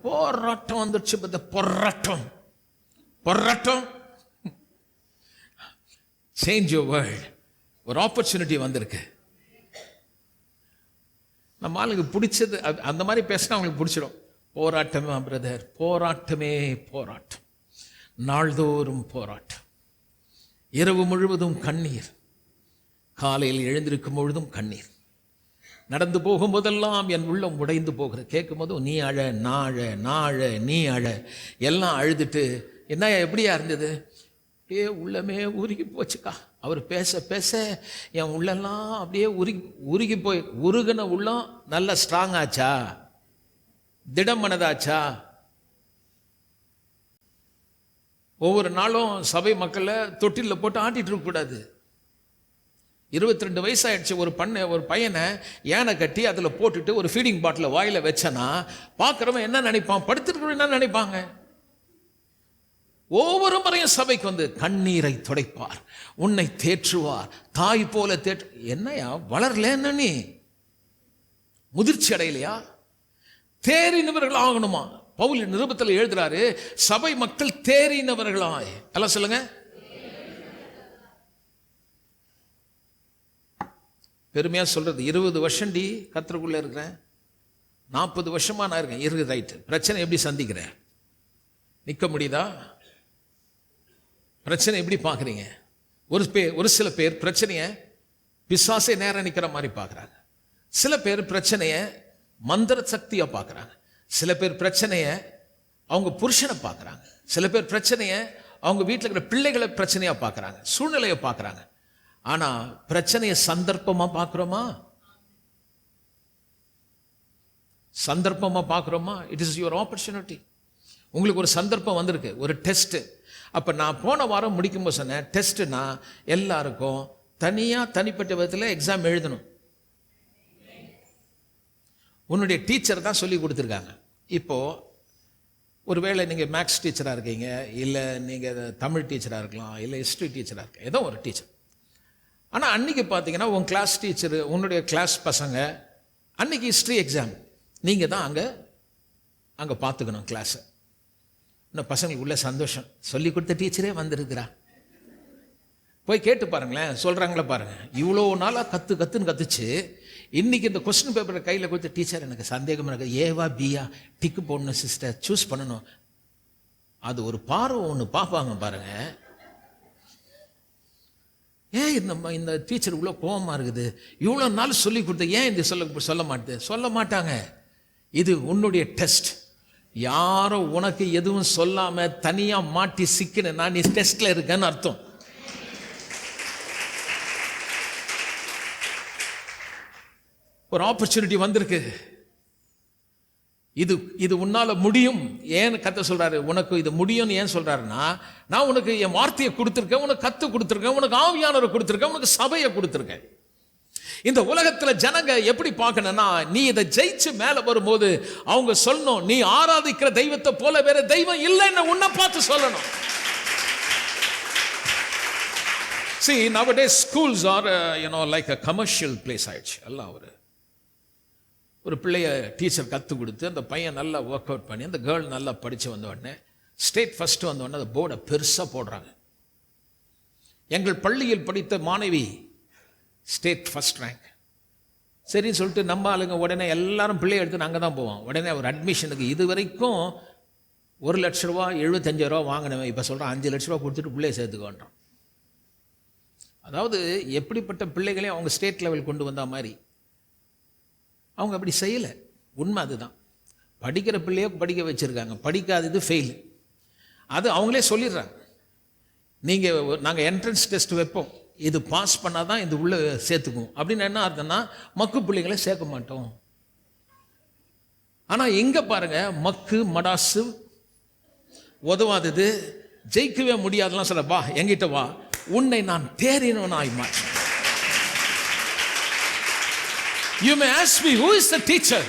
போராட்டம் வந்துருச்சு. போராட்டம் போராட்டம். Change your world. ஒரு ஆப்பர்ச்சுனிட்டி வந்திருக்கு. நம்ம ஆளுக்கு பிடிச்சது அந்த மாதிரி பேசினா அவங்களுக்கு பிடிச்சிடும். போராட்டமே பிரதர், போராட்டமே போராட்டம், நாள்தோறும் போராட்டம், இரவு முழுவதும் கண்ணீர், காலையில் எழுந்திருக்கும் பொழுதும் கண்ணீர், நடந்து போகும்போதெல்லாம் என் உள்ளம் உடைந்து போகிற. கேட்கும் போதும் நீ அழ, நான் அழ, நான் அழ, நீ அழ, எல்லாம் அழுதுட்டு என்ன எப்படியா இருந்தது, அப்படியே உள்ளமே உருகி போச்சுக்கா. அவர் பேச பேச என் உள்ளெல்லாம் அப்படியே உருகி போய், உருகின உள்ளம் நல்ல ஸ்ட்ராங் ஆச்சா, திடம் மனதாச்சா. ஒவ்வொரு நாளும் சபை மக்களை தொட்டிலில் போட்டு ஆட்டிட்டு இருக்கக்கூடாது. 22 வயசாயிடுச்சு ஒரு பையனை யானை கட்டி அதில் போட்டுட்டு ஒரு ஃபீடிங் பாட்டில் வாயில் வச்சனா பார்க்குறவன் என்ன நினைப்பான், படுத்துருக்கிறவன் என்ன நினைப்பாங்க. ஒவ்வொரு முறையும் சபைக்கு வந்து கண்ணீரை துடைப்பார், உன்னை தேற்றுவார், தாய் போல என்னையா வளரல, என்ன நீ முதிர்ச்சி அடையலையா, தேறினவர்கள் ஆகணுமா. பவுல் நிருபத்தில் எழுதுறாரு, சபை மக்கள் தேறினவர்களாய். எல்லாம் சொல்லுங்க. பெருமையா சொல்றது, 20 வருஷம் கர்த்தருக்குள்ள இருக்கிறேன், 40 வருஷமா நான் இருக்கேன். இருக்கு, ரைட்டு. பிரச்சனை எப்படி சந்திக்கிறேன், நிற்க முடியுதா? பிரச்சனை எப்படி பார்க்குறீங்க? ஒரு சில பேர் பிரச்சனையை பிசாசே நேரம் நிற்கிற மாதிரி பார்க்குறாங்க. சில பேர் பிரச்சனையை மந்திர சக்தியாக பார்க்குறாங்க. சில பேர் பிரச்சனையை அவங்க புருஷனை பார்க்குறாங்க. சில பேர் பிரச்சனையை அவங்க வீட்டில் இருக்கிற பிள்ளைகளை பிரச்சனையாக பார்க்குறாங்க, சூழ்நிலையை பார்க்குறாங்க. ஆனால் பிரச்சனையை சந்தர்ப்பமாக பார்க்குறோமா? சந்தர்ப்பமாக பார்க்குறோமா? It is your opportunity. உங்களுக்கு ஒரு சந்தர்ப்பம் வந்திருக்கு, ஒரு டெஸ்ட்டு. அப்போ நான் போன வாரம் முடிக்கும்போது சொன்னேன், டெஸ்ட்டுனா எல்லாருக்கும் தனியாக தனிப்பட்ட விதத்தில் எக்ஸாம் எழுதணும். உன்னுடைய டீச்சர் தான் சொல்லி கொடுத்துருக்காங்க. இப்போது ஒருவேளை நீங்கள் மேக்ஸ் டீச்சராக இருக்கீங்க, இல்லை நீங்கள் தமிழ் டீச்சராக இருக்கலாம், இல்லை ஹிஸ்ட்ரி டீச்சராக இருக்கலாம், ஏதோ ஒரு டீச்சர். ஆனால் அன்றைக்கி பார்த்தீங்கன்னா உன் கிளாஸ் டீச்சரு, உன்னுடைய கிளாஸ் பசங்க அன்றைக்கி ஹிஸ்ட்ரி எக்ஸாம், நீங்கள் தான் அங்கே பார்த்துக்கணும் கிளாஸை. இன்னும் பசங்களுக்கு உள்ள சந்தோஷம், சொல்லி கொடுத்த டீச்சரே வந்திருக்கிறா. போய் கேட்டு பாருங்களேன், சொல்கிறாங்களே பாருங்கள். இவ்வளோ நாளாக கற்றுன்னு கற்றுச்சு, இன்றைக்கி இந்த கொஸ்டின் பேப்பரை கையில் கொடுத்த டீச்சர், எனக்கு சந்தேகம் இருக்குது, ஏவா பியா டிக்கு போடணும் சிஸ்டர், சூஸ் பண்ணணும். அது ஒரு பார்வை ஒன்று பார்ப்பாங்க பாருங்கள். ஏன் இந்த டீச்சர் இவ்வளோ கோபமாக இருக்குது, இவ்வளோ நாள் சொல்லி கொடுத்த ஏன் இந்த சொல்ல மாட்டாங்க. இது உன்னுடைய டெஸ்ட். யாரோ உனக்கு எதுவும் சொல்லாம தனியா மாட்டி சிக்கினா நீ டெஸ்ட்ல இருக்கன்னு அர்த்தம். ஒரு ஆப்பர்ச்சுனிட்டி வந்திருக்கு. இது உன்னால முடியும். ஏன் கத்த சொல்றாரு, உனக்கு இது முடியும்னு ஏன் சொல்றாருன்னா, நான் உனக்கு என் வார்த்தையை கொடுத்துருக்கேன், உனக்கு கத்து கொடுத்துருக்கேன், உனக்கு ஆவியானவரை கொடுத்துருக்கேன், உனக்கு சபையை கொடுத்துருக்கேன். இந்த உலகத்துல ஜனங்க எப்படி பார்க்கணும்னா, நீ இதை ஜெயிச்சு மேல வரும்போது அவங்க சொல்லணும், நீ ஆராதிக்கிற தெய்வத்தை போல வேற தெய்வம் இல்லைன்னு உன்னை பார்த்து சொல்லணும். See, nowadays schools are like a commercial place ஆயிடுச்சு. எல்லாம் ஒரு பிள்ளைய டீச்சர் கற்றுக் கொடுத்து அந்த பையன் நல்லா ஒர்க் அவுட் பண்ணி அந்த கேர்ள் நல்லா படித்து வந்த உடனே ஸ்டேட் ஃபஸ்ட்டு வந்த உடனே அந்த போர்டை பெருசாக போடுறாங்க. எங்கள் பள்ளியில் படித்த மாணவி ஸ்டேட் ஃபஸ்ட் ரேங்க். சரின்னு சொல்லிட்டு நம்ம ஆளுங்க உடனே எல்லாரும் பிள்ளையை எடுத்து நாங்கள் தான் போவோம். உடனே ஒரு அட்மிஷனுக்கு இது வரைக்கும் 1 லட்ச ரூபா 75,000 ரூபா வாங்கினவன் இப்போ சொல்கிறான் 5 லட்ச ரூபா கொடுத்துட்டு பிள்ளையை சேர்த்துக்கோன்றான். அதாவது எப்படிப்பட்ட பிள்ளைகளையும் அவங்க ஸ்டேட் லெவல் கொண்டு வந்த மாதிரி அவங்க அப்படி செய்யலை. உண்மை அதுதான். படிக்கிற பிள்ளையோ படிக்க வச்சுருக்காங்க, படிக்காதது ஃபெயில். அது அவங்களே சொல்லிடுறாங்க, நாங்கள் என்ட்ரன்ஸ் டெஸ்ட் வைப்போம், இது பாஸ் பண்ணால் தான் இது உள்ளே சேர்த்துக்குவோம். அப்படின்னு என்ன அர்த்தம்னா மக்கு பிள்ளைங்களை சேர்க்க மாட்டோம். ஆனா எங்க பாருங்க, மக்கு மடாசு உதவாதது, ஜெயிக்கவே முடியாதுலாம் சொல்ல, வா எங்கிட்ட வா, உன்னை நான் தேறினவனாய் மாற்றேன். You may ask me, who is the teacher?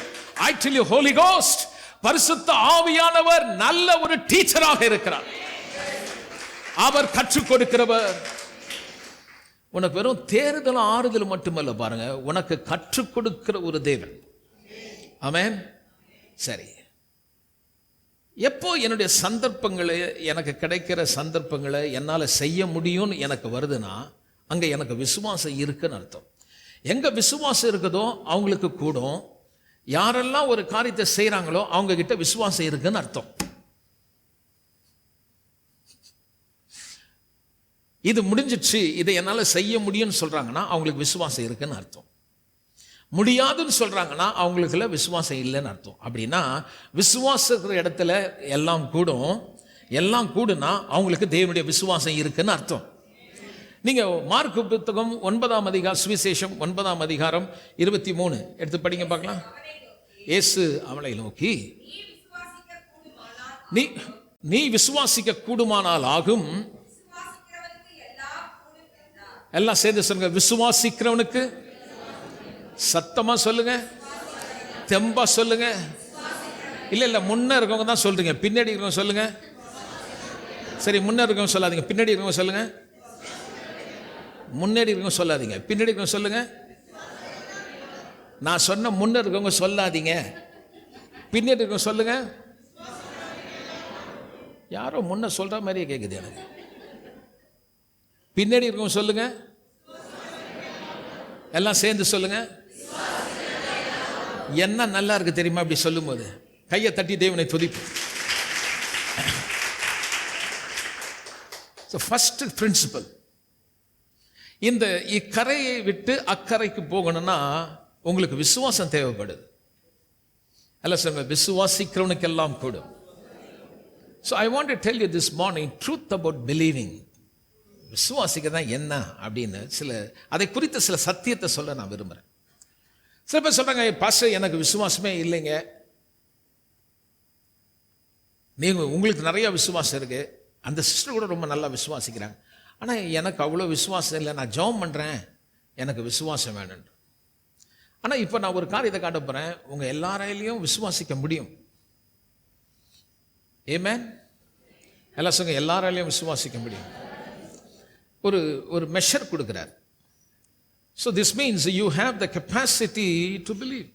I tell you, Holy Ghost. பரிசுத்த ஆவியானவர் நல்ல ஒரு டீச்சராக இருக்கிறார். அவர் கற்றுக் கொடுக்கிறவர். உனக்கு வெறும் தேறுதல் ஆறுதல் மட்டுமல்ல பாருங்க, உனக்கு கற்றுக் கொடுக்கிற ஒரு தேவன். ஆமென். சரி, எப்போ என்னுடைய சந்தர்ப்பங்களை, எனக்கு கிடைக்கிற சந்தர்ப்பங்களை என்னால் செய்ய முடியும்னு எனக்கு வருதுன்னா, அங்கே எனக்கு விசுவாசம் இருக்குன்னு அர்த்தம். எங்க விசுவாசம் இருக்குதோ அவங்களுக்கு கூடும். யாரெல்லாம் ஒரு காரியத்தை செய்யறாங்களோ அவங்க கிட்ட விசுவாசம் இருக்குன்னு அர்த்தம். இது முடிஞ்சிச்சு, இதை என்னால் செய்ய முடியும்னு சொல்றாங்கன்னா அவங்களுக்கு விசுவாசம் இருக்குன்னு அர்த்தம். முடியாதுன்னு சொல்றாங்கன்னா அவங்களுக்குள்ள விசுவாசம் இல்லைன்னு அர்த்தம். அப்படின்னா விசுவாச இடத்துல எல்லாம் கூடும். எல்லாம் கூடுனா அவங்களுக்கு தேவனுடைய விசுவாசம் இருக்குன்னு அர்த்தம். நீங்க மார்க் புத்தகம் 9ஆம் அதிகாரம், சுவிசேஷம் 9ஆம் அதிகாரம் 23 எடுத்து படிங்க பார்க்கலாம். இயேசு அவளை நோக்கி, நீ விசுவாசிக்க கூடுமானால் ஆகும். எல்லாம் சேர்ந்து சொல்லுங்க, விசுவாசிக்கிறவனுக்கு. சத்தமா சொல்லுங்க, தெம்பா சொல்லுங்க. இல்ல முன்ன இருக்கவங்க தான் சொல்றீங்க, பின்னாடி இருக்கவங்க சொல்லுங்க. சரி, முன்ன இருக்கவங்க சொல்லாதீங்க, பின்னாடி இருக்கவங்க சொல்லுங்க. முன்னாடி இருக்கவங்க சொல்லாதீங்க, பின்னாடி இருக்கவங்க சொல்லுங்க. நான் சொன்ன முன்ன இருக்கவங்க சொல்லாதீங்க, பின்னாடி இருக்கவங்க சொல்லுங்க. யாரோ முன்ன சொல்ற மாதிரியே கேக்குது எனக்கு. பின்னாடி இருக்கவங்க சொல்லுங்க. எல்லாம் சேர்ந்து சொல்லுங்க. என்ன நல்லா இருக்கு தெரியுமா அப்படி சொல்லும் போது? கையை தட்டி தேவனை துதிப்போம். ஃபர்ஸ்ட் பிரின்சிபல், இந்த இக்கரையை விட்டு அக்கறைக்கு போகணும்னா உங்களுக்கு விசுவாசம் தேவைப்படுது. அல்ல சொல்லுங்க, விசுவாசிக்கிறவனுக்கு எல்லாம் கூடும். So I want to tell you this morning truth about believing. விசுவாசிக்க தான் என்ன அப்படின்னு அதை குறித்த சில சத்தியத்தை சொல்ல நான் விரும்புகிறேன். சில பேர் சொல்றாங்க, பாஸ்டர் எனக்கு விசுவாசமே இல்லைங்க. உங்களுக்கு நிறைய விசுவாசம் இருக்கு, அந்த சிஸ்டர் கூட ரொம்ப நல்லா விசுவாசிக்கிறாங்க, ஆனால் எனக்கு அவ்வளோ விசுவாசம் இல்லை, நான் ஜெபம் பண்ணுறேன், எனக்கு விசுவாசம் வேணும். ஆனால் இப்போ நான் ஒரு காரியத்தை காட்ட போகிறேன், உங்கள் எல்லாராலையும் விசுவாசிக்க முடியும். ஆமென். எல்லாம் சொல்லுங்க, எல்லாராலையும் விசுவாசிக்க முடியும். ஒரு மெஷர் கொடுக்கிறார். So this means you have the capacity to believe.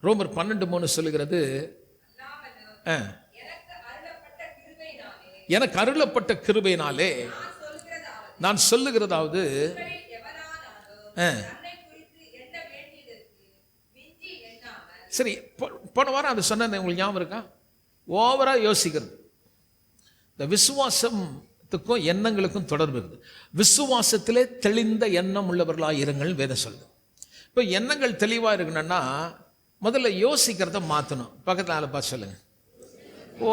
ரோமர் 12:3 சொல்லுகிறது, எனக்கு அருளப்பட்ட கிருபையினாலே நான் சொல்லுகிறதாவது. சரி, போன வாரம் அது சொன்ன உங்களுக்கு ஞாபகம் இருக்கா? ஓவரா யோசிக்கிறது. இந்த விசுவாசத்துக்கும் எண்ணங்களுக்கும் தொடர்பு இருக்குது. விசுவாசத்திலே தெளிந்த எண்ணம் உள்ளவர்களாக இருங்கள் வேதம் சொல்லுது. இப்போ எண்ணங்கள் தெளிவாக இருக்கணும்னா முதல்ல யோசிக்கிறத மாற்றணும். பக்கத்தில் ஆளை பார்த்து சொல்லுங்க,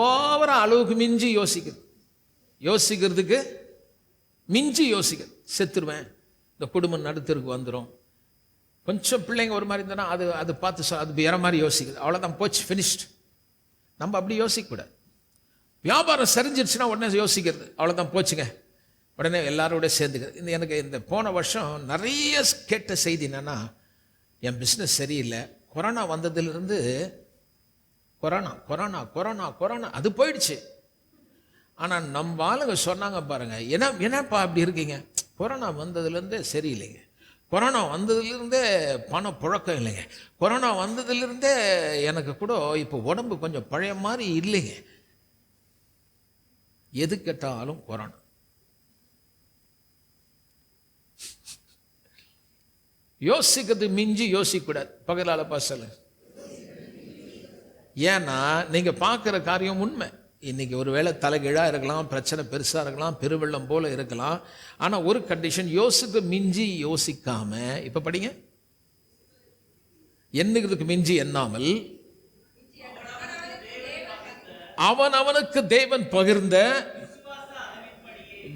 ஓவரா அளவுக்கு மிஞ்சி யோசிக்கிறதுக்கு மிஞ்சி யோசிக்கிறது. செத்துருவேன், இந்த குடும்பம் நடுத்தருக்கு வந்துடும், கொஞ்சம் பிள்ளைங்க ஒரு மாதிரி இருந்தனா அது பார்த்து அது வேற மாதிரி யோசிக்குது, அவ்வளோதான், போச்சு, ஃபினிஷ்ட். நம்ம அப்படி யோசிக்கக்கூடாது. வியாபாரம் சரிஞ்சிருச்சுன்னா உடனே யோசிக்கிறது, அவ்வளோதான், போச்சுங்க, உடனே எல்லாரோட சேர்ந்துக்கிறது. எனக்கு இந்த போன வருஷம் நிறைய கேட்ட செய்தி என்னன்னா, என் பிஸ்னஸ் சரியில்லை, கொரோனா வந்ததுலேருந்து கொரோனா கொரோனா கொரோனா கொரோனா அது போயிடுச்சு. ஆனால் நம்ம ஆளுங்க சொன்னாங்க பாருங்க, என்னப்பா அப்படி இருக்கீங்க, கொரோனா வந்ததுலேருந்தே சரியில்லைங்க, கொரோனா வந்ததுலேருந்தே பணம் புழக்கம் இல்லைங்க, கொரோனா வந்ததுலேருந்தே எனக்கு கூட இப்போ உடம்பு கொஞ்சம் பழைய மாதிரி இல்லைங்க, எது கேட்டாலும் கொரோனா. யோசிக்கிறது மிஞ்சி யோசிக்கக்கூடாது. பகலால பாசல, ஏன்னா நீங்க பார்க்குற காரியம் உண்மை. இன்னைக்கு ஒருவேளை தலைகீழா இருக்கலாம், பிரச்சனை பெருசா இருக்கலாம், பெருவெள்ளம் போல இருக்கலாம். ஆனா ஒரு கண்டிஷன், யோசிக்க மிஞ்சி யோசிக்காம, இப்ப படிங்க, எண்ணுகிறதுக்கு மிஞ்சி எண்ணாமல் அவனுக்கு தேவன் பகிர்ந்த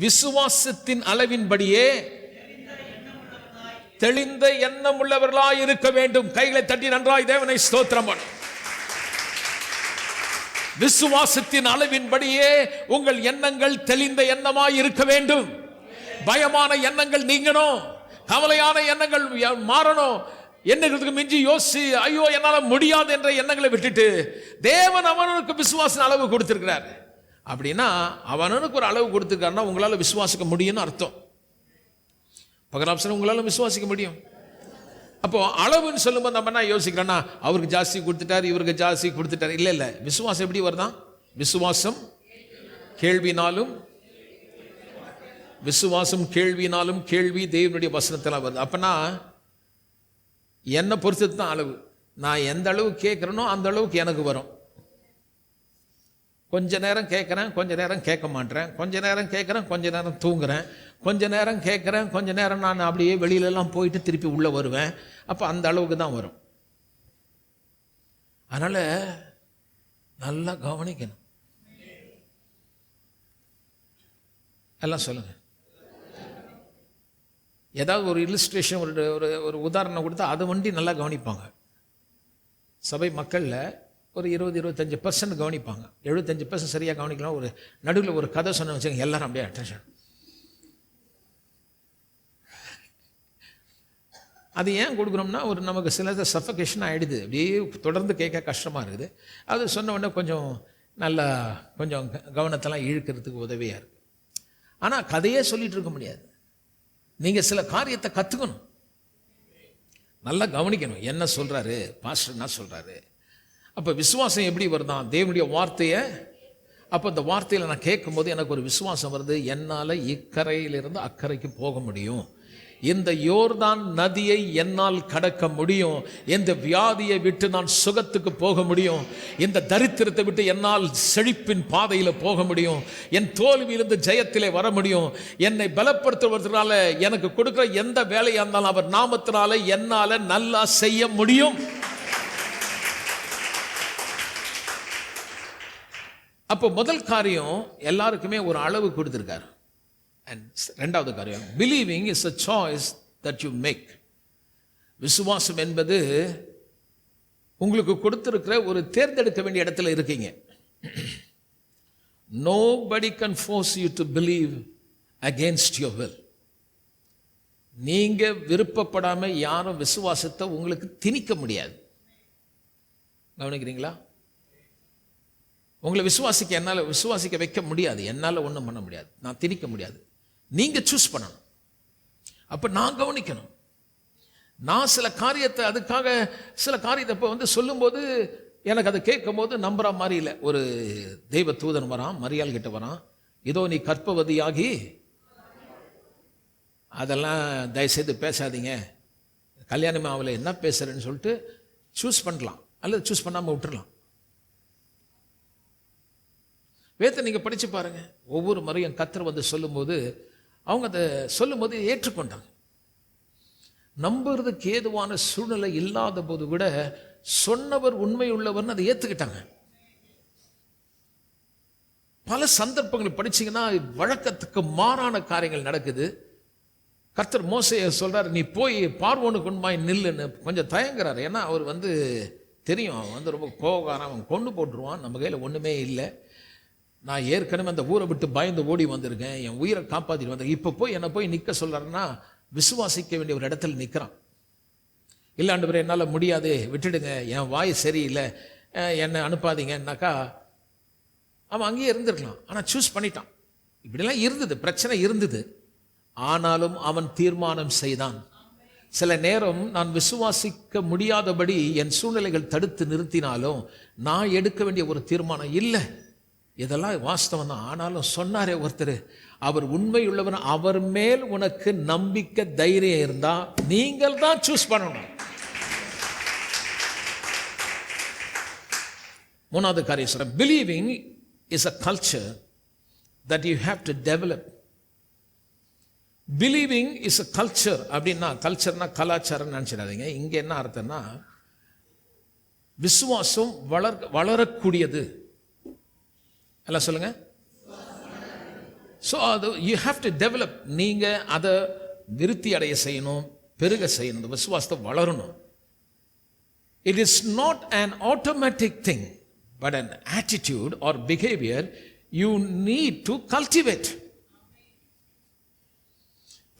விசுவாசத்தின் அளவின்படியே தெளிந்த எண்ணம் உள்ளவர்களாய் இருக்க வேண்டும். கைகளை தட்டி நன்றாய் தேவனை ஸ்தோத்திரம் பண்ணு. விசுவாசத்தின் அளவின்படியே உங்கள் எண்ணங்கள் தெளிந்த எண்ணமாய் இருக்க வேண்டும். பயமான எண்ணங்கள் நீங்கணும், கவலையான எண்ணங்கள் மாறணும். எண்ணங்களுக்கு மிஞ்சி யோசி ஐயோ என்னால முடியாது என்ற எண்ணங்களை விட்டுட்டு தேவன் அவனுக்கு விசுவாச அளவு கொடுத்திருக்கிறார். அப்படின்னா அவனுக்கு ஒரு அளவு கொடுத்திருக்காருன்னா உங்களால விசுவாசிக்க முடியும்னு அர்த்தம். பகராப்சன் உங்களால விசுவாசிக்க முடியும். அப்போ அளவுன்னு சொல்லும்போது நம்ம என்ன யோசிக்கிறோம்னா அவருக்கு ஜாஸ்தி கொடுத்துட்டார், இவருக்கு ஜாஸ்தி கொடுத்துட்டார். இல்லை இல்லை, விசுவாசம் எப்படி வருதான்? விசுவாசம் கேள்வினாலும், விசுவாசம் கேள்வினாலும், கேள்வி தேவனுடைய வசனத்தில் வருது. அப்பனா என்னை பொறுத்து தான் அளவு. நான் எந்த அளவு கேட்குறேனோ அந்த அளவுக்கு எனக்கு வரும். கொஞ்ச நேரம் கேட்குறேன், கொஞ்ச நேரம் கேட்க மாட்டேறேன், கொஞ்ச நேரம் கேட்குறேன், கொஞ்ச நேரம் தூங்குறேன், கொஞ்ச நேரம் கேட்குறேன், கொஞ்ச நேரம் நான் அப்படியே வெளியிலலாம் போயிட்டு திருப்பி உள்ளே வருவேன். அப்போ அந்த அளவுக்கு தான் வரும். அதனால் நல்லா கவனிக்கணும். எல்லாம் சொல்லுங்கள். ஏதாவது ஒரு இல்லுஸ்ட்ரேஷன், ஒரு உதாரணம் கொடுத்தா அதை வண்டி நல்லா கவனிப்பாங்க. சபை மக்களில் ஒரு 20-25% கவனிப்பாங்க. 75% சரியாக கவனிக்கலாம். ஒரு நடுவில் ஒரு கதை சொன்ன வச்சுங்க, எல்லாரும் அப்படியே அட்டென்ஷன். அது ஏன் கொடுக்குறோம்னா ஒரு நமக்கு சில சஃபகேஷன் ஆகிடுது, அப்படியே தொடர்ந்து கேட்க கஷ்டமாக இருக்குது. அது சொன்ன உடனே கொஞ்சம் நல்லா கொஞ்சம் கவனத்தெல்லாம் இழுக்கிறதுக்கு உதவியாக இருக்குது. ஆனால் கதையே சொல்லிகிட்டு இருக்க முடியாது. நீங்கள் சில காரியத்தை கற்றுக்கணும், நல்லா கவனிக்கணும். என்ன சொல்கிறாரு பாஸ்டர், என்ன சொல்கிறாரு. அப்போ விசுவாசம் எப்படி வருதான்? தேவனுடைய வார்த்தையை. அப்போ இந்த வார்த்தையில் நான் கேட்கும்போது எனக்கு ஒரு விசுவாசம் வருது. என்னால் இக்கரையிலிருந்து அக்கறைக்கு போக முடியும், இந்த யோர்தான் நதியை என்னால் கடக்க முடியும், இந்த வியாதியை விட்டு நான் சுகத்துக்கு போக முடியும், இந்த தரித்திரத்தை விட்டு என்னால் செழிப்பின் பாதையில் போக முடியும், என் தோல்வியிலிருந்து ஜெயத்திலே வர முடியும். என்னை பலப்படுத்துவதனால எனக்கு கொடுக்குற எந்த வேலையாக இருந்தாலும் அவர் நாமத்தினால என்னால் நல்லா செய்ய முடியும். அப்போ முதல் காரியம் எல்லாருக்குமே ஒரு அளவு கொடுத்திருக்காரு. ரெண்டாவது காரியம், believing is a choice that you make. விசுவாசம் என்பது உங்களுக்கு கொடுத்திருக்கிற ஒரு தேர்ந்தெடுக்க வேண்டிய இடத்துல இருக்கீங்க. Nobody can force you to believe against your will. நீங்க விருப்பப்படாம யாரும் விசுவாசத்தை உங்களுக்கு திணிக்க முடியாது. கவனிக்கிறீங்களா? உங்களை என்னால் விசுவாசிக்க வைக்க முடியாது, என்னால் ஒன்றும் பண்ண முடியாது, நான் திணிக்க முடியாது. நீங்கள் சூஸ் பண்ணணும். அப்போ நான் கவனிக்கணும். நான் சில காரியத்தை அதுக்காக சில காரியத்தை இப்போ சொல்லும்போது எனக்கு அதை கேட்கும் போது நம்புற மாதிரி இல்லை. ஒரு தெய்வ தூதன் வரான், மரியாள் கிட்ட வரான், இதோ நீ கற்பவதியாகி, அதெல்லாம் தயவுசெய்து பேசாதீங்க, கல்யாணமே அவளை என்ன பேசுறேன்னு சொல்லிட்டு சூஸ் பண்ணலாம், அல்லது சூஸ் பண்ணாமல் விட்டுறலாம். வேதத்தை நீங்கள் படித்து பாருங்க. ஒவ்வொரு முறையும் கர்த்தர் சொல்லும்போது அவங்க அதை சொல்லும்போது ஏற்றுக்கொண்டாங்க. நம்புறதுக்கு ஏதுவான சூழ்நிலை இல்லாத போது கூட சொன்னவர் உண்மை உள்ளவர்னு அதை ஏற்றுக்கிட்டாங்க. பல சந்தர்ப்பங்கள் படிச்சீங்கன்னா வழக்கத்துக்கு மாறான காரியங்கள் நடக்குது. கர்த்தர் மோசேயை சொல்றாரு, நீ போய் பார்வோனுக்கு உண்மாய் நில்லுன்னு. கொஞ்சம் தயங்குறாரு, ஏன்னா அவர் தெரியும் அவன் ரொம்ப கோபக்காரன், அவன் கொண்டு போட்டுருவான், நம்ம கையில் ஒன்றுமே இல்லை, நான் ஏற்கனவே அந்த ஊரை விட்டு பயந்து ஓடி வந்திருக்கேன், என் உயிரை காப்பாற்றிட்டு வந்திருக்கேன், இப்போ போய் என்னை போய் நிற்க சொல்கிறாருன்னா விசுவாசிக்க வேண்டிய ஒரு இடத்துல நிற்கிறான். இல்லாண்டவரே என்னால் முடியாது, விட்டுடுங்க, என் வாய் சரியில்லை, என்னை அனுப்பாதீங்கன்னாக்கா அவன் அங்கேயே இருந்திருக்கலாம். ஆனால் சூஸ் பண்ணிட்டான். இப்படிலாம் இருந்தது, பிரச்சனை இருந்தது. ஆனாலும் அவன் தீர்மானம் செய்தான். சில நேரம் நான் விசுவாசிக்க முடியாதபடி என் சூழ்நிலைகள் தடுத்து நிறுத்தினாலும் நான் எடுக்க வேண்டிய ஒரு தீர்மானம் இல்லை, இதெல்லாம் வாஸ்தவம் தான். ஆனாலும் சொன்னாரே ஒருத்தர், அவர் உண்மையுள்ளவர், அவர் மேல் உனக்கு நம்பிக்கை தைரியம் இருந்தா நீங்கள் தான் சூஸ் பண்ணணும். மூணாவது காரியம் சொல்றேன், believing is a culture that you have to develop. Believing is a culture. அப்படின்னா கல்ச்சர்னா கலாச்சாரம் நினைச்சிடாதீங்க. இங்க என்ன அர்த்தம்னா விசுவாசம் வளரக்கூடியது. எல்லாம் சொல்லுங்க. ஸோ அது யூ ஹாவ் டு டெவலப். நீங்கள் அதை விருத்தி அடைய செய்யணும், பெருக செய்யணும், விசுவாசத்தை வளரணும். It is not an automatic thing, But an attitude or behavior you need to cultivate.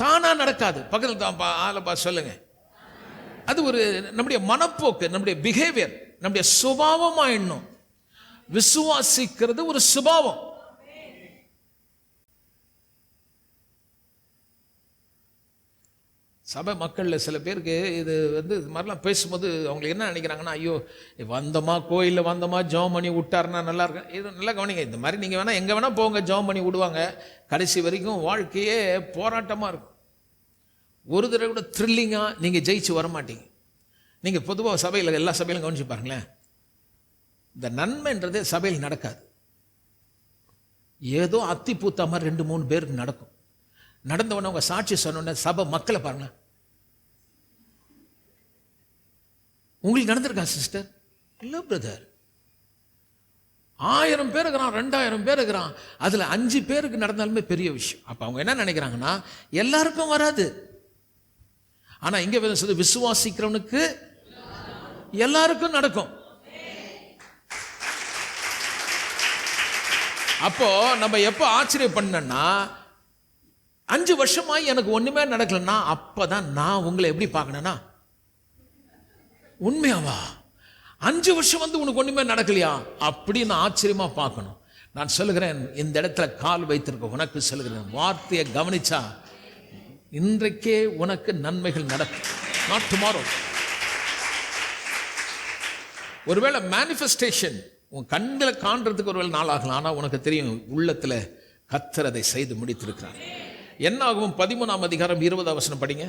தானா நடக்காது. பக்கத்தில் ஆளப்பா சொல்லுங்க. அது ஒரு நம்முடைய மனப்போக்கு, நம்முடைய பிஹேவியர், நம்முடைய சுபாவமா எண்ணும். விசுவாசிக்கிறது ஒரு சுபாவம். சபை மக்களில் சில பேருக்கு இது இது மாதிரிலாம் பேசும்போது அவங்களுக்கு என்ன நினைக்கிறாங்கன்னா, ஐயோ வந்தோமா கோயிலில் வந்தோமா ஜெபம் பண்ணி விட்டாருன்னா நல்லா இருக்கும். இது நல்லா கவனிங்க. இந்த மாதிரி நீங்கள் வேணால் எங்கே வேணால் போங்க, ஜெபம் பண்ணி விடுவாங்க. கடைசி வரைக்கும் வாழ்க்கையே போராட்டமாக இருக்கும். ஒரு தடவை கூட த்ரில்லிங்காக நீங்கள் ஜெயிச்சு வர மாட்டீங்க. நீங்கள் பொதுவாக சபையில் எல்லா சபையிலும் கவனிச்சு பாருங்களேன், இந்த நன்மைன்றதே சபையில் நடக்காது. ஏதோ அத்தி பூத்தா மாதிரி 2-3 பேருக்கு நடக்கும். நடந்தவொடனே அவங்க சாட்சி சொன்னோடனே சபை மக்களை பாருங்களேன். உங்களுக்கு நடந்திருக்கா சிஸ்டர்? இல்லை பிரதர். 1000 பேர் இருக்கிறான், 2000 பேர் இருக்கிறான், அதில் 5 பேருக்கு நடந்தாலுமே பெரிய விஷயம். அப்போ அவங்க என்ன நினைக்கிறாங்கன்னா, எல்லாருக்கும் வராது. ஆனால் இங்கே விசுவாசிக்கிறவனுக்கு எல்லாருக்கும் நடக்கும். அப்போ நம்ம எப்போ ஆச்சரியப்பண்ணா, 5 வருஷமாய் எனக்கு ஒண்ணுமே நடக்கலன்னா அப்பதான் நான் உங்களை எப்படி பார்க்கணும்னா, உண்மையாவா 5 வருஷம் உனக்கு ஒண்ணுமே நடக்கலையா அப்படின்னு ஆச்சரியமா பார்க்கணும். நான் சொல்லுகிறேன், இந்த இடத்துல கால் வைத்திருக்க உனக்கு சொல்லுகிறேன், வார்த்தையை கவனிச்சா இன்றைக்கே உனக்கு நன்மைகள் நடக்கும். Not tomorrow. ஒருவேளை மேனிஃபெஸ்டேஷன் உன் கண்ணில் காண்றதுக்கு ஒருவேளை நாள் ஆகலாம். ஆனால் உனக்கு தெரியும் உள்ளத்தில் கர்த்தர் அதை செய்து முடித்திருக்கிறார். என்ன ஆகும்? 13ஆம் அதிகாரம் 20ஆம் வசனம் படிங்க.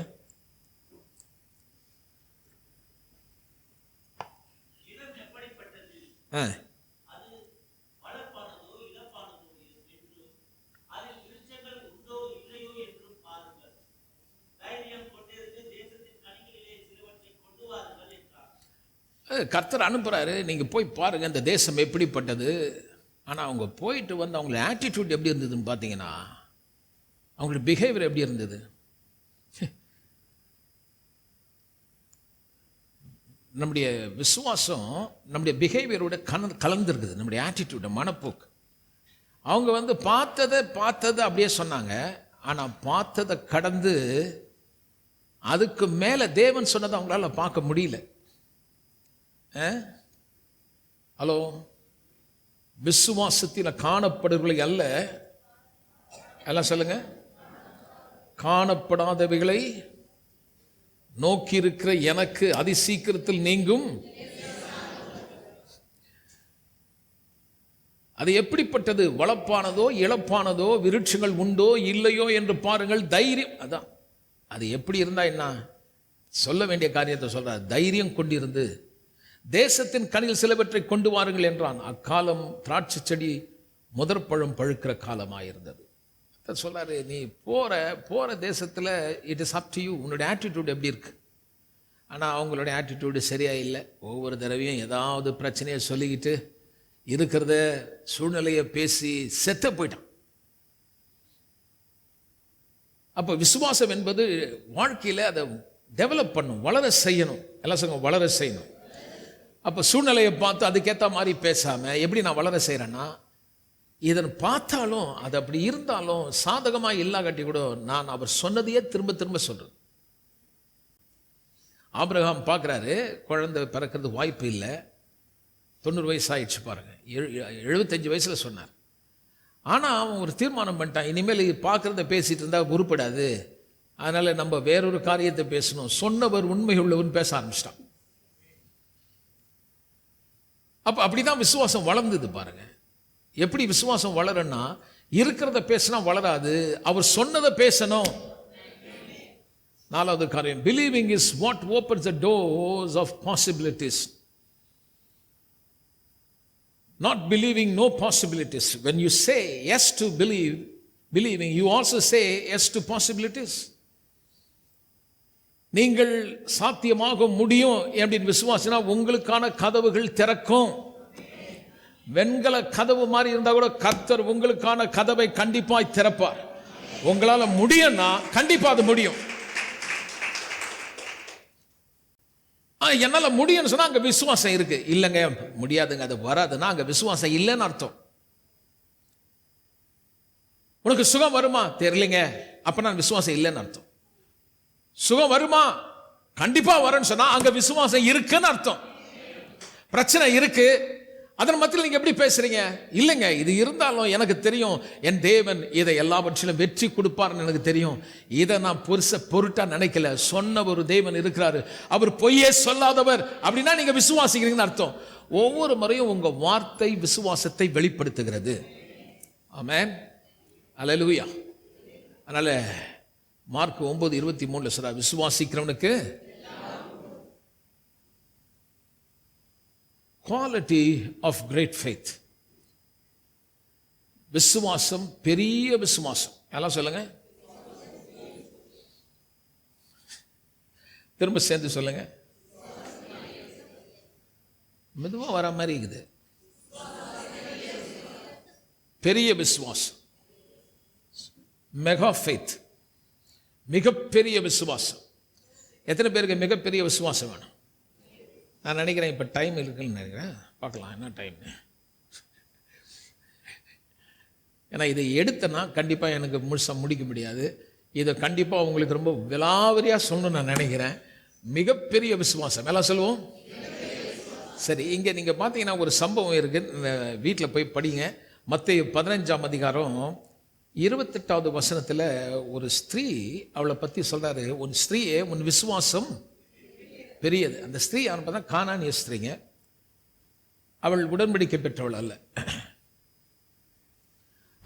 கர்த்தர் அனுப்புறாரு, நீங்க போய் பாருங்க இந்த தேசம் எப்படிப்பட்டது. ஆனா அவங்க போயிட்டு அவங்கள ஆட்டிடியூட் எப்படி இருந்ததுன்னு பார்த்தீங்கன்னா, அவங்களோட பிஹேவியர் எப்படி இருந்தது? நம்முடைய விசுவாசம் நம்முடைய பிஹேவியரோட கலந்துருக்குது. நம்முடைய ஆட்டிடியூட், மனப்போக்கு. அவங்க பார்த்ததை அப்படியே சொன்னாங்க. ஆனால் பார்த்ததை கடந்து அதுக்கு மேலே தேவன் சொன்னதை அவங்களால பார்க்க முடியல. ஹலோ, விசுவாசத்தில் காணப்படுவதை அல்ல, எல்லாம் சொல்லுங்க, காணப்படாதவைகளை நோக்கி இருக்கிற எனக்கு அதிசீக்கிரத்தில் நீங்கும். அது எப்படிப்பட்டது? வளப்பானதோ இழப்பானதோ, விருட்சங்கள் உண்டோ இல்லையோ என்று பாருங்கள். தைரியம். அதான் அது எப்படி இருந்தா என்ன? சொல்ல வேண்டிய காரியத்தை சொல்றார். தைரியம் கொண்டிருந்து தேசத்தின் கனியில் சிலவற்றை கொண்டு வாருங்கள் என்றான். அக்காலம் திராட்சை செடி முதற்பழம் பழுக்கிற காலமாயிருந்தது. சொல்றாரு, நீ போற தேசத்தில் it is up to you. உன்னுடைய ஆட்டிடியூட் எப்படி இருக்கு? ஆனால் அவங்களுடைய ஆட்டிடியூடு சரியா இல்லை. ஒவ்வொரு தடவையும் ஏதாவது பிரச்சனையை சொல்லிக்கிட்டு இருக்கிறத சூழ்நிலையை பேசி செத்த போயிட்டான். அப்போ விசுவாசம் என்பது வாழ்க்கையில் அதை டெவலப் பண்ணும், வளர செய்யணும். எல்லாம் சொல்லுங்க, வளர செய்யணும். அப்போ சூழ்நிலையை பார்த்து அதுக்கேற்ற மாதிரி பேசாமல் எப்படி நான் வளர செய்கிறேன்னா, இதன் பார்த்தாலும் அது அப்படி இருந்தாலும் சாதகமாக இல்லாட்டி கூட நான் அவர் சொன்னதையே திரும்ப திரும்ப சொல்கிறேன். ஆபிரகாம் பார்க்குறாரு, குழந்தை பிறக்கிறது வாய்ப்பு இல்லை. 90 வயசு ஆயிடுச்சு பாருங்க. 75 வயசில் சொன்னார். ஆனால் அவன் ஒரு தீர்மானம் பண்ணிட்டான், இனிமேல் பார்க்குறத பேசிகிட்டு இருந்தால் உருப்படாது, அதனால் நம்ம வேறொரு காரியத்தை பேசணும். சொன்னவர் உண்மை உள்ளவர்னு பேச ஆரம்பிச்சிட்டான். அப்போ அப்படிதான் விசுவாசம் வளர்ந்தது பாருங்க. எப்படி விசுவாசம் வளரன்னா, இருக்கிறத பேசினா வளராது, அவர் சொன்னதை பேசணும். 4வது காரியம், believing is what opens the doors of possibilities. Not believing no possibilities. When you say yes to believing, you also say yes to possibilities. நீங்கள் சாத்தியமாக முடியும் அப்படின்னு விசுவாசினா உங்களுக்கான கதவுகள் திறக்கும். வெண்கல கதவு மாதிரி இருந்தா கூட கர்த்தர் உங்களுக்கான கதவை கண்டிப்பாய் திறப்பார். உங்களால முடியும்னா கண்டிப்பா அது முடியும். என்னால் முடியும்னு சொன்னால் அங்கே விசுவாசம் இருக்கு. இல்லைங்க முடியாதுங்க, அது வராதுன்னா அங்கே விசுவாசம் இல்லைன்னு அர்த்தம். உனக்கு சுகம் வருமா தெரியலைங்க, அப்ப நான் விசுவாசம் இல்லைன்னு அர்த்தம். சுகம் வருமா கண்டிப்பா வரும்னு சொன்னா அங்க விசுவாசம் இருக்குன்னு அர்த்தம். பிரச்சனை இருக்கு, அதன் மத்தியில் நீங்க எப்படி பேசுறீங்க? இல்லைங்க இது இருந்தாலும் எனக்கு தெரியும் என் தேவன் இதை எல்லாவற்றிலும் வெற்றி கொடுப்பார்னு எனக்கு தெரியும், இதை நான் பொருட்டா நினைக்கல. சொன்ன ஒரு தேவன் இருக்கிறாரு, அவர் பொய்யே சொல்லாதவர் அப்படின்னா நீங்க விசுவாசிக்கிறீங்கன்னு அர்த்தம். ஒவ்வொரு முறையும் உங்க வார்த்தை விசுவாசத்தை வெளிப்படுத்துகிறது. ஆமென், அல்லேலூயா. அதனால மார்க் 9:23 சொல்ற, விசுவாசிக்கிறவனுக்கு குவாலிட்டி ஆஃப் கிரேட் ஃபெய்த். விசுவாசம், பெரிய விசுவாசம். எல்லாம் சொல்லுங்க, திரும்ப சேர்ந்து சொல்லுங்க. மெதுவா வர மாதிரி இருக்குது. பெரிய விசுவாசம், மெகா ஃபெய்த், மிகப்பெரிய விசுவாசம். எத்தனை பேருக்கு மிகப்பெரிய விசுவாசம் வேணும்? நான் நினைக்கிறேன் இப்போ டைம் இருக்குன்னு நினைக்கிறேன், பார்க்கலாம் என்ன டைம். ஏன்னா இதை எடுத்தனா கண்டிப்பாக எனக்கு முழுசாக முடிக்க முடியாது. இதை கண்டிப்பாக உங்களுக்கு ரொம்ப விலாவரியாக சொல்லணும்னு நான் நினைக்கிறேன். மிகப்பெரிய விசுவாசம் எல்லாம் சொல்லுவோம். சரி, இங்கே நீங்கள் பார்த்தீங்கன்னா ஒரு சம்பவம் இருக்குது, வீட்டில் போய் படிங்க. மத்தேயு 15ஆம் அதிகாரம் 28வது வசனத்தில் ஒரு ஸ்திரீ, அவளை பற்றி சொல்றாரு, உன் ஸ்திரீயே உன் விசுவாசம் பெரியது. அந்த ஸ்திரீ யாருன்னு பார்த்தா கானானிய ஸ்திரீங்க. அவள் உடன்படிக்கை பெற்றவள் அல்ல.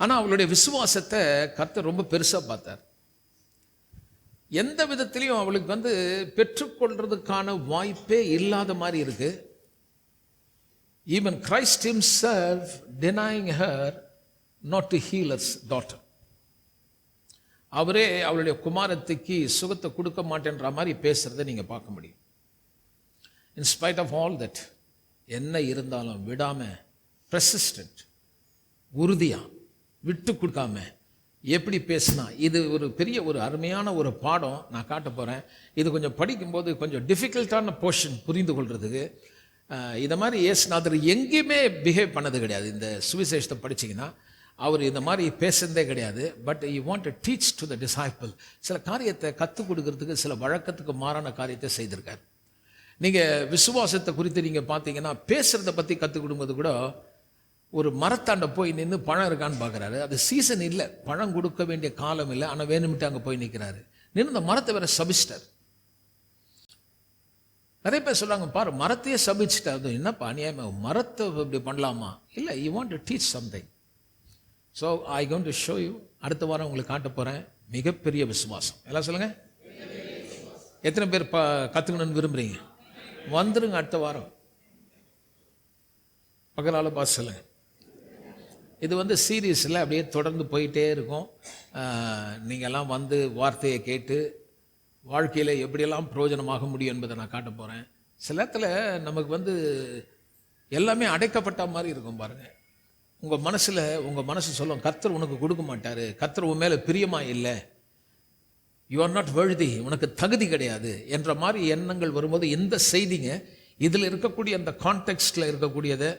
ஆனால் அவளுடைய விசுவாசத்தை கர்த்தர் ரொம்ப பெருசாக பார்த்தார். எந்த விதத்திலையும் அவளுக்கு பெற்றுக்கொள்றதுக்கான வாய்ப்பே இல்லாத மாதிரி இருக்கு. Even Christ himself denying her not to heal his daughter. அவரே அவளுடைய குமாரத்திக்கு சுகத்தை கொடுக்க மாட்டேன்ற மாதிரி பேசுறதை நீங்க பார்க்க முடியும். In spite of all that, என்ன இருந்தாலும் விடாம, persistent, உறுதியா, விட்டு கொடுக்காம எப்படி பேசினா, இது ஒரு பெரிய ஒரு அருமையான ஒரு பாடம் நான் காட்ட போறேன். இது கொஞ்சம் படிக்கும்போது கொஞ்சம் டிஃபிகல்ட்டான போர்ஷன் புரிந்து கொள்றதுக்கு. இதை மாதிரி இயேசுநாதர் எங்கேயுமே பிஹேவ் பண்ணது கிடையாது. இந்த சுவிசேஷத்தை படிச்சிங்கன்னா அவர் இந்த மாதிரி பேசுறதே கிடையாது. But you want to teach to the disciple. சில காரியத்தை கற்றுக் கொடுக்கறதுக்கு சில வழக்கத்துக்கு மாறான காரியத்தை செய்திருக்கார். நீங்கள் விசுவாசத்தை குறித்து நீங்கள் பார்த்தீங்கன்னா பேசுகிறத பற்றி கற்றுக் கொடுக்கும்போது கூட ஒரு மரத்தாண்ட போய் நின்று பழம் இருக்கான்னு பார்க்குறாரு. அது சீசன் இல்லை, பழம் கொடுக்க வேண்டிய காலம் இல்லை, ஆனால் வேணுமிட்டு அங்கே போய் நிற்கிறாரு. நின்று இந்த மரத்தை வேற சபிச்சிட்டார். நிறைய பேர் சொல்கிறாங்க, பாரு மரத்தையே சபிச்சிட்டார். அது என்னப்பா அநியாயமா, மரத்தை இப்படி பண்ணலாமா? இல்லை, you want to teach something. So I going to show you. அடுத்த வாரம் உங்களுக்கு காட்ட போகிறேன் மிகப்பெரிய விசுவாசம். எல்லாம் சொல்லுங்கள், எத்தனை பேர் கற்றுக்கணும்னு விரும்புகிறீங்க? வந்துருங்க அடுத்த வாரம். பக்கத்தால் பார்த்து சொல்லுங்கள். இது சீரியஸில் அப்படியே தொடர்ந்து போயிட்டே இருக்கும். நீங்கள்லாம் வார்த்தையை கேட்டு வாழ்க்கையில் எப்படியெல்லாம் பிரயோஜனமாக முடியும் என்பதை நான் காட்ட போகிறேன். சில இடத்துல நமக்கு எல்லாமே அடைக்கப்பட்ட மாதிரி இருக்கும் பாருங்கள். உங்கள் மனசு சொல்லும், கர்த்தர் உனக்கு கொடுக்க மாட்டார், கர்த்தர் உன் மேலே பிரியமா இல்லை, யூ ஆர் நாட் worthy, உனக்கு தகுதி கிடையாது என்ற மாதிரி எண்ணங்கள் வரும்போது இந்த செய்திங்க இதில் இருக்கக்கூடிய அந்த கான்டெக்ஸ்டில் இருக்கக்கூடியதை,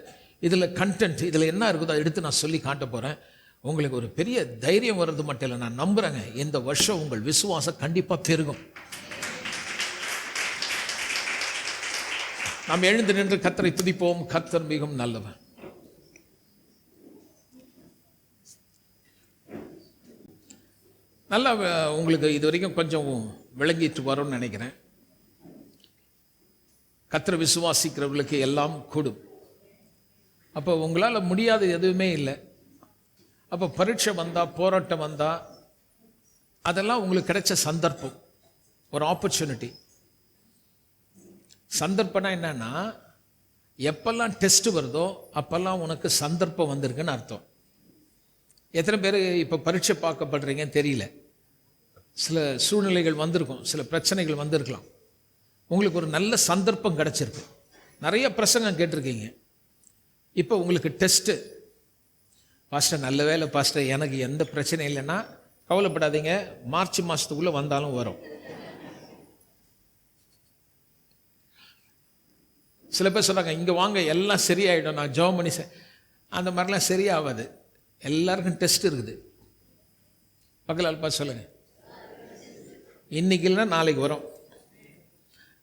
இதில் கண்டென்ட், இதில் என்ன இருக்குதோ அதை எடுத்து நான் சொல்லி காட்ட போகிறேன். உங்களுக்கு ஒரு பெரிய தைரியம் வர்றது மட்டும் இல்லை, நான் நம்புகிறேங்க இந்த வருஷம் உங்கள் விசுவாசம் கண்டிப்பாக பெருகும். நாம் எழுந்து நின்று கர்த்தரை துதிப்போம். கர்த்தர் மிகவும் நல்லவன். நல்லா உங்களுக்கு இது வரைக்கும் கொஞ்சம் விளங்கிட்டு வரும்னு நினைக்கிறேன். கர்த்தரை விசுவாசிக்கிறவர்களுக்கு எல்லாம் கூடும். அப்போ உங்களால் முடியாத எதுவுமே இல்லை. அப்போ பரீட்சை வந்தால், போராட்டம் வந்தால், அதெல்லாம் உங்களுக்கு கிடைச்ச சந்தர்ப்பம், ஒரு ஆப்பர்ச்சுனிட்டி. சந்தர்ப்பம்னா என்னன்னா, எப்பெல்லாம் டெஸ்ட் வருதோ அப்பெல்லாம் உனக்கு சந்தர்ப்பம் வந்திருக்குன்னு அர்த்தம். எத்தனை பேர் இப்போ பரீட்சை பார்க்கப்படுறீங்கன்னு தெரியல. சில சூழ்நிலைகள் வந்திருக்கும், சில பிரச்சனைகள் வந்திருக்கலாம். உங்களுக்கு ஒரு நல்ல சந்தர்ப்பம் கிடச்சிருக்கு. நிறைய பிரசங்கம் கேட்டிருக்கீங்க. இப்போ உங்களுக்கு டெஸ்ட்டு. பாஸ்டர் நல்ல வேலை பாஸ்டர், எனக்கு எந்த பிரச்சனையும் இல்லைன்னா கவலைப்படாதீங்க, மார்ச் மாதத்துக்குள்ளே வந்தாலும் வரும். சில பேர் சொல்கிறாங்க இங்கே வாங்க எல்லாம் சரியாயிடும், நான் ஜெபம் பண்ணி அந்த மாதிரிலாம் சரியாகாது. எல்லாருக்கும் டெஸ்ட் இருக்குது. பக்கத்தில் அல்பா சொல்லுங்க, இன்னைக்கு இல்லைன்னா நாளைக்கு வரும்.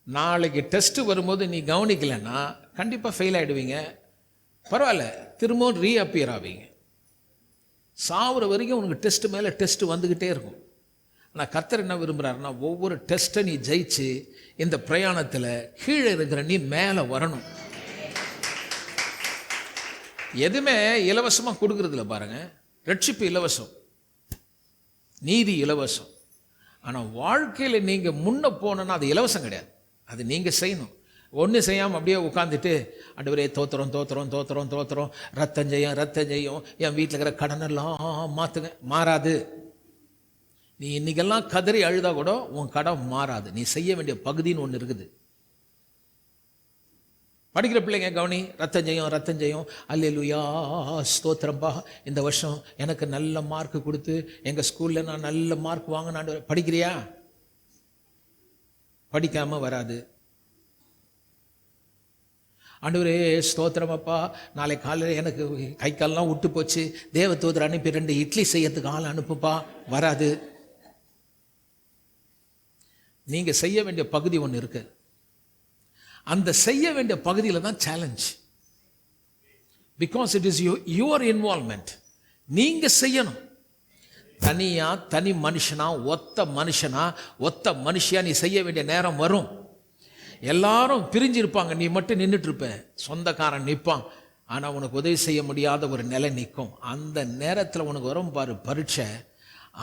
நாளைக்கு டெஸ்ட்டு வரும்போது நீ கவனிக்கலைன்னா கண்டிப்பாக ஃபெயில் ஆகிடுவீங்க. பரவாயில்ல, திரும்பவும் ரீஅப்பியர் ஆவீங்க. சாவுற வரைக்கும் உனக்கு டெஸ்ட் மேலே டெஸ்ட் வந்துக்கிட்டே இருக்கும். ஆனால் கர்த்தர் என்ன விரும்புகிறாருன்னா, ஒவ்வொரு டெஸ்ட்டை நீ ஜெயிச்சு இந்த பிரயாணத்தில் கீழே இருக்கிற நீ மேலே வரணும். எதுவுமே இலவசமாக கொடுக்குறதில்ல பாருங்கள். ரட்சிப்பு இலவசம், நீதி இலவசம். ஆனால் வாழ்க்கையில் நீங்கள் முன்ன போனோன்னா அது இலவசம் கிடையாது, அது நீங்கள் செய்யணும். ஒன்றும் செய்யாமல் அப்படியே உட்காந்துட்டு ஆண்டவரே தோத்துறோம் தோத்துறோம் தோத்துறோம் தோத்துறோம், ரத்தம் செய்யும், என் வீட்டில் இருக்கிற கடனெல்லாம் மாற்றுங்க, மாறாது. நீ இன்னைக்கெல்லாம் கதறி அழுதா கூட உன் கடன் மாறாது. நீ செய்ய வேண்டிய பகுதின்னு ஒன்று இருக்குது. படிக்கிற பிள்ளைங்க கவனி, ரத்தம் செய்யும், அல்லேலூயா ஸ்தோத்திரம்பா, இந்த வருஷம் எனக்கு நல்ல மார்க் கொடுத்து எங்கள் ஸ்கூலில் நான் நல்ல மார்க் வாங்கினாண்டு. படிக்கிறியா? படிக்காமல் வராது. ஆண்டவரே ஸ்தோத்திரமப்பா, நாளை காலையில் எனக்கு கை காலெலாம் விட்டு போச்சு, தேவ தூதர் அனுப்பி 2 இட்லி செய்யறதுக்கு ஆள் அனுப்புப்பா, வராது. நீங்கள் செய்ய வேண்டிய பகுதி ஒன்று இருக்கு. அந்த செய்ய வேண்டிய பகுதியில் தான் challenge. Because it is your involvement. நீங்கள் செய்யணும். தனியா, தனி மனுஷனா, ஒத்த மனுஷியா நீ செய்ய வேண்டிய நேரம் வரும். எல்லாரும் பிரிஞ்சிருப்பாங்க, நீ மட்டும் நின்றுட்டு இருப்ப. சொந்தக்காரன் நிற்பான், ஆனால் உனக்கு உதவி செய்ய முடியாத ஒரு நிலை நிற்கும். அந்த நேரத்தில் உனக்கு வரும் பாரு பரீட்சை,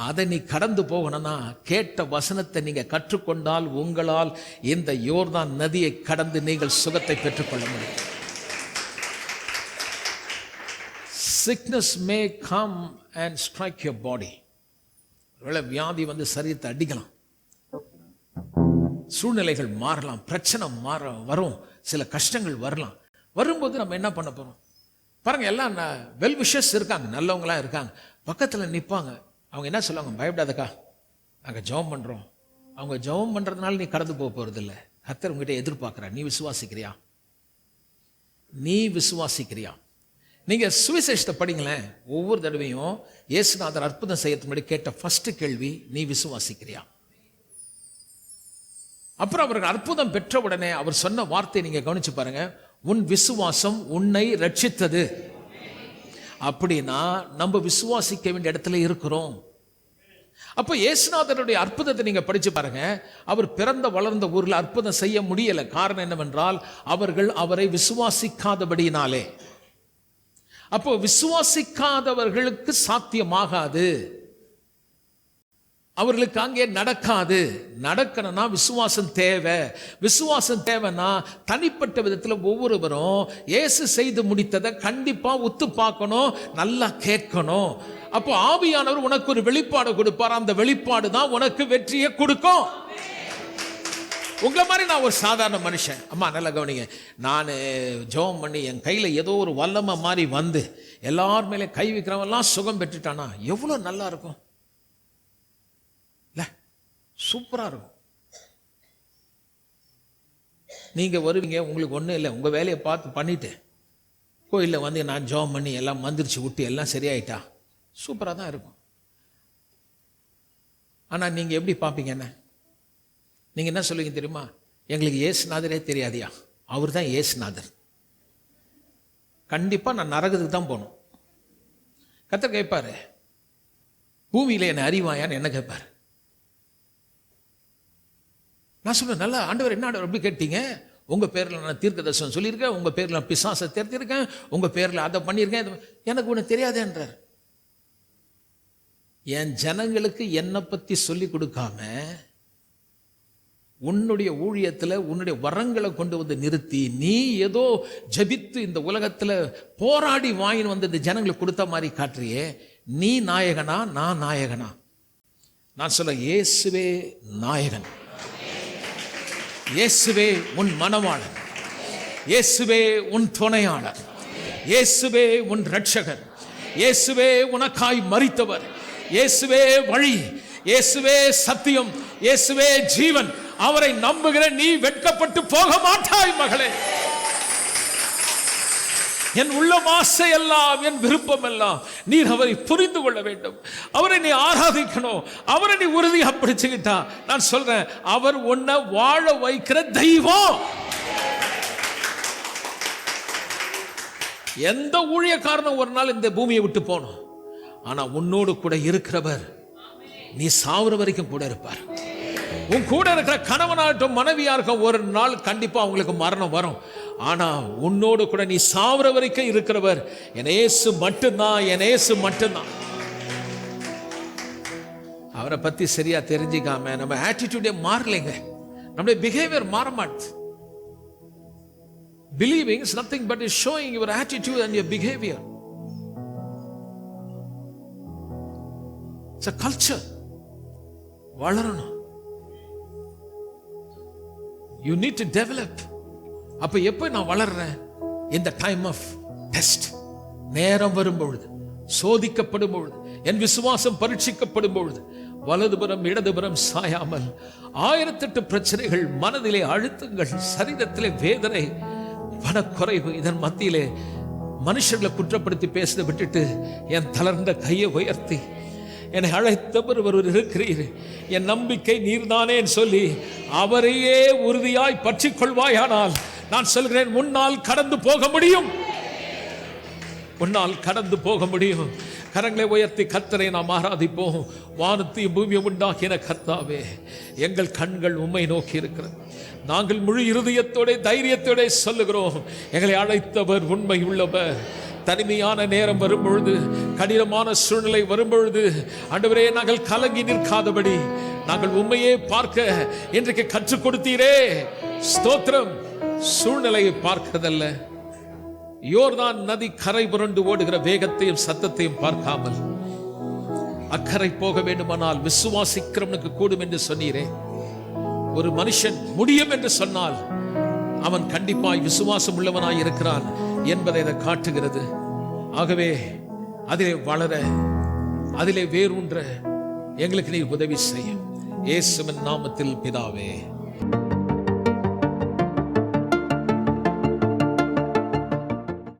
அதை நீ கடந்து போகணும்னா கேட்ட வசனத்தை நீங்கள் கற்றுக்கொண்டால் உங்களால் இந்த யோர்தான் நதியை கடந்து நீங்கள் சுகத்தை பெற்றுக்கொள்ள முடியும். Sickness may come and strike your body. ஒருவேளை வியாதி வந்து சரீரத்தை அடிக்கலாம், சூழ்நிலைகள் மாறலாம், பிரச்சனை வரும், சில கஷ்டங்கள் வரலாம். வரும்போது நம்ம என்ன பண்ண போகிறோம் பாருங்க. எல்லாம் வெல் விஷஸ் இருக்காங்க, நல்லவங்களாம் இருக்காங்க, பக்கத்தில் நிற்பாங்க. அவங்க என்ன சொல்லுவாங்க? பயப்படாதக்கா, நாங்கள் ஜெபம் பண்ணுறோம். அவங்க ஜெபம் பண்ணுறதுனால நீ கடந்து போக போகிறதில்ல. கர்த்தர் உங்ககிட்ட எதிர்பார்க்குறா, நீ விசுவாசிக்கிறியா? நீங்கள் சுவிசேஷத்தை படிங்களேன். ஒவ்வொரு தடவையும் இயேசுநாதர் அற்புதம் செய்யறதுக்கு முன்னாடி கேட்ட ஃபர்ஸ்ட் கேள்வி, நீ விசுவாசிக்கிறியா? அப்புறம் அவருக்கு அற்புதம் பெற்ற உடனே அவர் சொன்ன வார்த்தை நீங்க கவனிச்சு பாருங்க, உன் விசுவாசம் உன்னை ரட்சித்தது. அப்படின்னா நம்ம விசுவாசிக்க வேண்டிய இடத்துல இருக்கிறோம். அப்போ இயேசுநாதருடைய அற்புதத்தை நீங்க படிச்சு பாருங்க. அவர் பிறந்த வளர்ந்த ஊர்ல அற்புதம் செய்ய முடியல. காரணம் என்னவென்றால் அவர்கள் அவரை விசுவாசிக்காதபடியினாலே. அப்போ விசுவாசிக்காதவர்களுக்கு சாத்தியமாகாது, அவர்களுக்கு அங்கே நடக்காது. நடக்கணும்னா விசுவாசம் தேவை. விசுவாசம் தேவைன்னா தனிப்பட்ட விதத்தில் ஒவ்வொருவரும் இயேசு செய்து முடித்ததை கண்டிப்பா உத்து பார்க்கணும், நல்லா கேட்கணும். அப்போ ஆவியானவர் உனக்கு ஒரு வெளிப்பாடு கொடுப்பார். அந்த வெளிப்பாடு தான் உனக்கு வெற்றியை கொடுக்கும். உங்களை மாதிரி நான் ஒரு சாதாரண மனுஷன். அம்மா நல்லா கவனிங்க, நான் ஜெபம் பண்ணி என் கையில் ஏதோ ஒரு வல்லமை மாதிரி வந்து எல்லார் மேலே கை வைக்கிறவெல்லாம் சுகம் பெற்றுட்டானா எவ்வளோ நல்லா இருக்கும் இல்லை? சூப்பராக இருக்கும். நீங்கள் வருவீங்க, உங்களுக்கு ஒன்றும் இல்லை, உங்கள் வேலையை பார்த்து பண்ணிவிட்டு கோயிலில் வந்து நான் ஜெபம் பண்ணி எல்லாம் மந்திரிச்சு விட்டு எல்லாம் சரியாயிட்டா சூப்பராக தான் இருக்கும். ஆனால் நீங்கள் எப்படி பார்ப்பீங்க? என்ன நீங்கள் என்ன சொல்லுவீங்க தெரியுமா? எங்களுக்கு இயேசுநாதரே தெரியாதியா, அவர் தான் இயேசுநாதர். கண்டிப்பாக நான் நரகத்துக்கு தான் போகணும். கர்த்தர் கேட்பாரு, பூமியில் என்னை அறிவாயான்னு என்ன கேட்பாரு. நான் சொல்லுவேன், நல்லா ஆண்டவர், என்ன ஆண்டவர் எப்படி கேட்டீங்க? உங்கள் பேரில் நான் தீர்க்க தரிசனம் சொல்லியிருக்கேன், உங்கள் பேரில் நான் பிசாசை தேர்த்திருக்கேன், உங்கள் பேரில் அதை பண்ணியிருக்கேன், எனக்கு ஒன்று தெரியாதேன்றார். என் ஜனங்களுக்கு என்னை பற்றி சொல்லி கொடுக்காம உன்னுடைய ஊழியத்தில் உன்னுடைய வரங்களை கொண்டு வந்து நிறுத்தி நீ ஏதோ ஜபித்து இந்த உலகத்தில் போராடி வாங்கி வந்து இந்த ஜனங்களுக்கு கொடுத்த மாதிரி காட்டுறியே, நீ நாயகனா நான் நாயகனா? நான் சொல்ல, இயேசுவே நாயகன், இயேசுவே உன் மணவாளன், இயேசுவே உன் துணையாளர், இயேசுவே உன் இரட்சகர், இயேசுவே உனக்காய் மரித்தவர், இயேசுவே வழி, இயேசுவே சத்தியம், இயேசுவே ஜீவன். அவரை நம்புகிற நீ வெட்கப்பட்டு போக மாட்டாய் மகளே. என் உள்ளம் ஆசை எல்லாம், என் விருப்பம் எல்லாம் நீர் அவரை புரிந்து கொள்ள வேண்டும். அவரை நீ ஆராதிக்கணும். அவரை நீ உறுதியா பிடிச்சுக்கிட்டா, நான் சொல்றேன், அவர் உன்னை வாழ வைக்கிற தெய்வம். எந்த ஊழியக்காரனும் ஒரு நாள் இந்த பூமியை விட்டு போனோம், ஆனா உன்னோடு கூட இருக்கிறவர் நீ சாவுற வரைக்கும் கூட இருப்பார். உன் கூட இருக்கிற கணவனாகட்டும் மனைவியாருக்கும் ஒரு நாள் கண்டிப்பா அவங்களுக்கு மரணம் வரும். ஆனா உன்னோடு கூட நீ சாவுற வரைக்கும் இருக்கிறவர் என் இயேசு மட்டும்தான், என் இயேசு மட்டும்தான். அவரை பத்தி சரியா தெரிஞ்சுக்காம நம்ம ஆட்டிடியூடே மாறலைங்க, நம்முடைய பிஹேவியர் மாற மாட்டுது. Believing is nothing but is showing your attitude and your behavior. It's a culture. வளரணும். You need to develop. அப்ப எப்ப நான் வளர்றேன்? In the time of test. நேரம் வரும் பொழுது, சோதிக்கப்படும் பொழுது, என் விசுவாசம் பரீட்சிக்கப்படும் பொழுது, வலதுபுறம் இடதுபுறம் சாயாமல் 1008 பிரச்சனைகள், மனதிலே அழுத்தங்கள், சரீரத்திலே வேதனை, பணக்குறைவு, இதன் மத்தியிலே மனுஷர்களை குற்றப்படுத்தி பேசுறதை விட்டுட்டு என் தளர்ந்த கையை உயர்த்தி என்னை அழைத்தவர் ஒருவர் இருக்கிறீர், என் நம்பிக்கை நீர்தானே சொல்லி அவரையே உறுதியாய் பற்றி கொள்வாயானால் நான் சொல்கிறேன், முன்னால் கடந்து போக முடியும். முன்னால் கடந்து போக முடியும். கரங்களை உயர்த்தி கர்த்தரை நாம் ஆராதிப்போம். வானத்தையும் பூமியை உண்டாக்கின கர்த்தாவே, எங்கள் கண்கள் உம்மை நோக்கி இருக்கிறது. நாங்கள் முழு இருதயத்தோட தைரியத்தோட சொல்லுகிறோம், எங்களை அழைத்தவர் உண்மை உள்ளவர். தனிமையான நேரம் வரும்பொழுது, கடினமான சூழ்நிலை வரும்பொழுது, ஆண்டவரே நாங்கள் கலங்கி நிற்காதபடி நாங்கள் உண்மையே பார்க்க இன்றைக்கு கற்றுக் கொடுத்தீரே, ஸ்தோத்திரம். சூழ்நிலையை பார்க்கிறதல்ல, யோர்தான் நதி கரை புரண்டு ஓடுகிற வேகத்தையும் சத்தத்தையும் பார்க்காமல் அக்கறை போக வேண்டுமானால் விசுவாசிக்கிறவனுக்கு கூடும் என்று சொன்னீரே. ஒரு மனுஷன் முடியும் என்று சொன்னால் அவன் கண்டிப்பாய் விசுவாசம் உள்ளவனாய் இருக்கிறான் என்பதை அதை காட்டுகிறது. ஆகவே அதிலே வளர, அதிலே வேரூன்ற எங்களுக்கு நீ உதவி செய்யும். இயேசுவின் நாமத்தில் பிதாவே.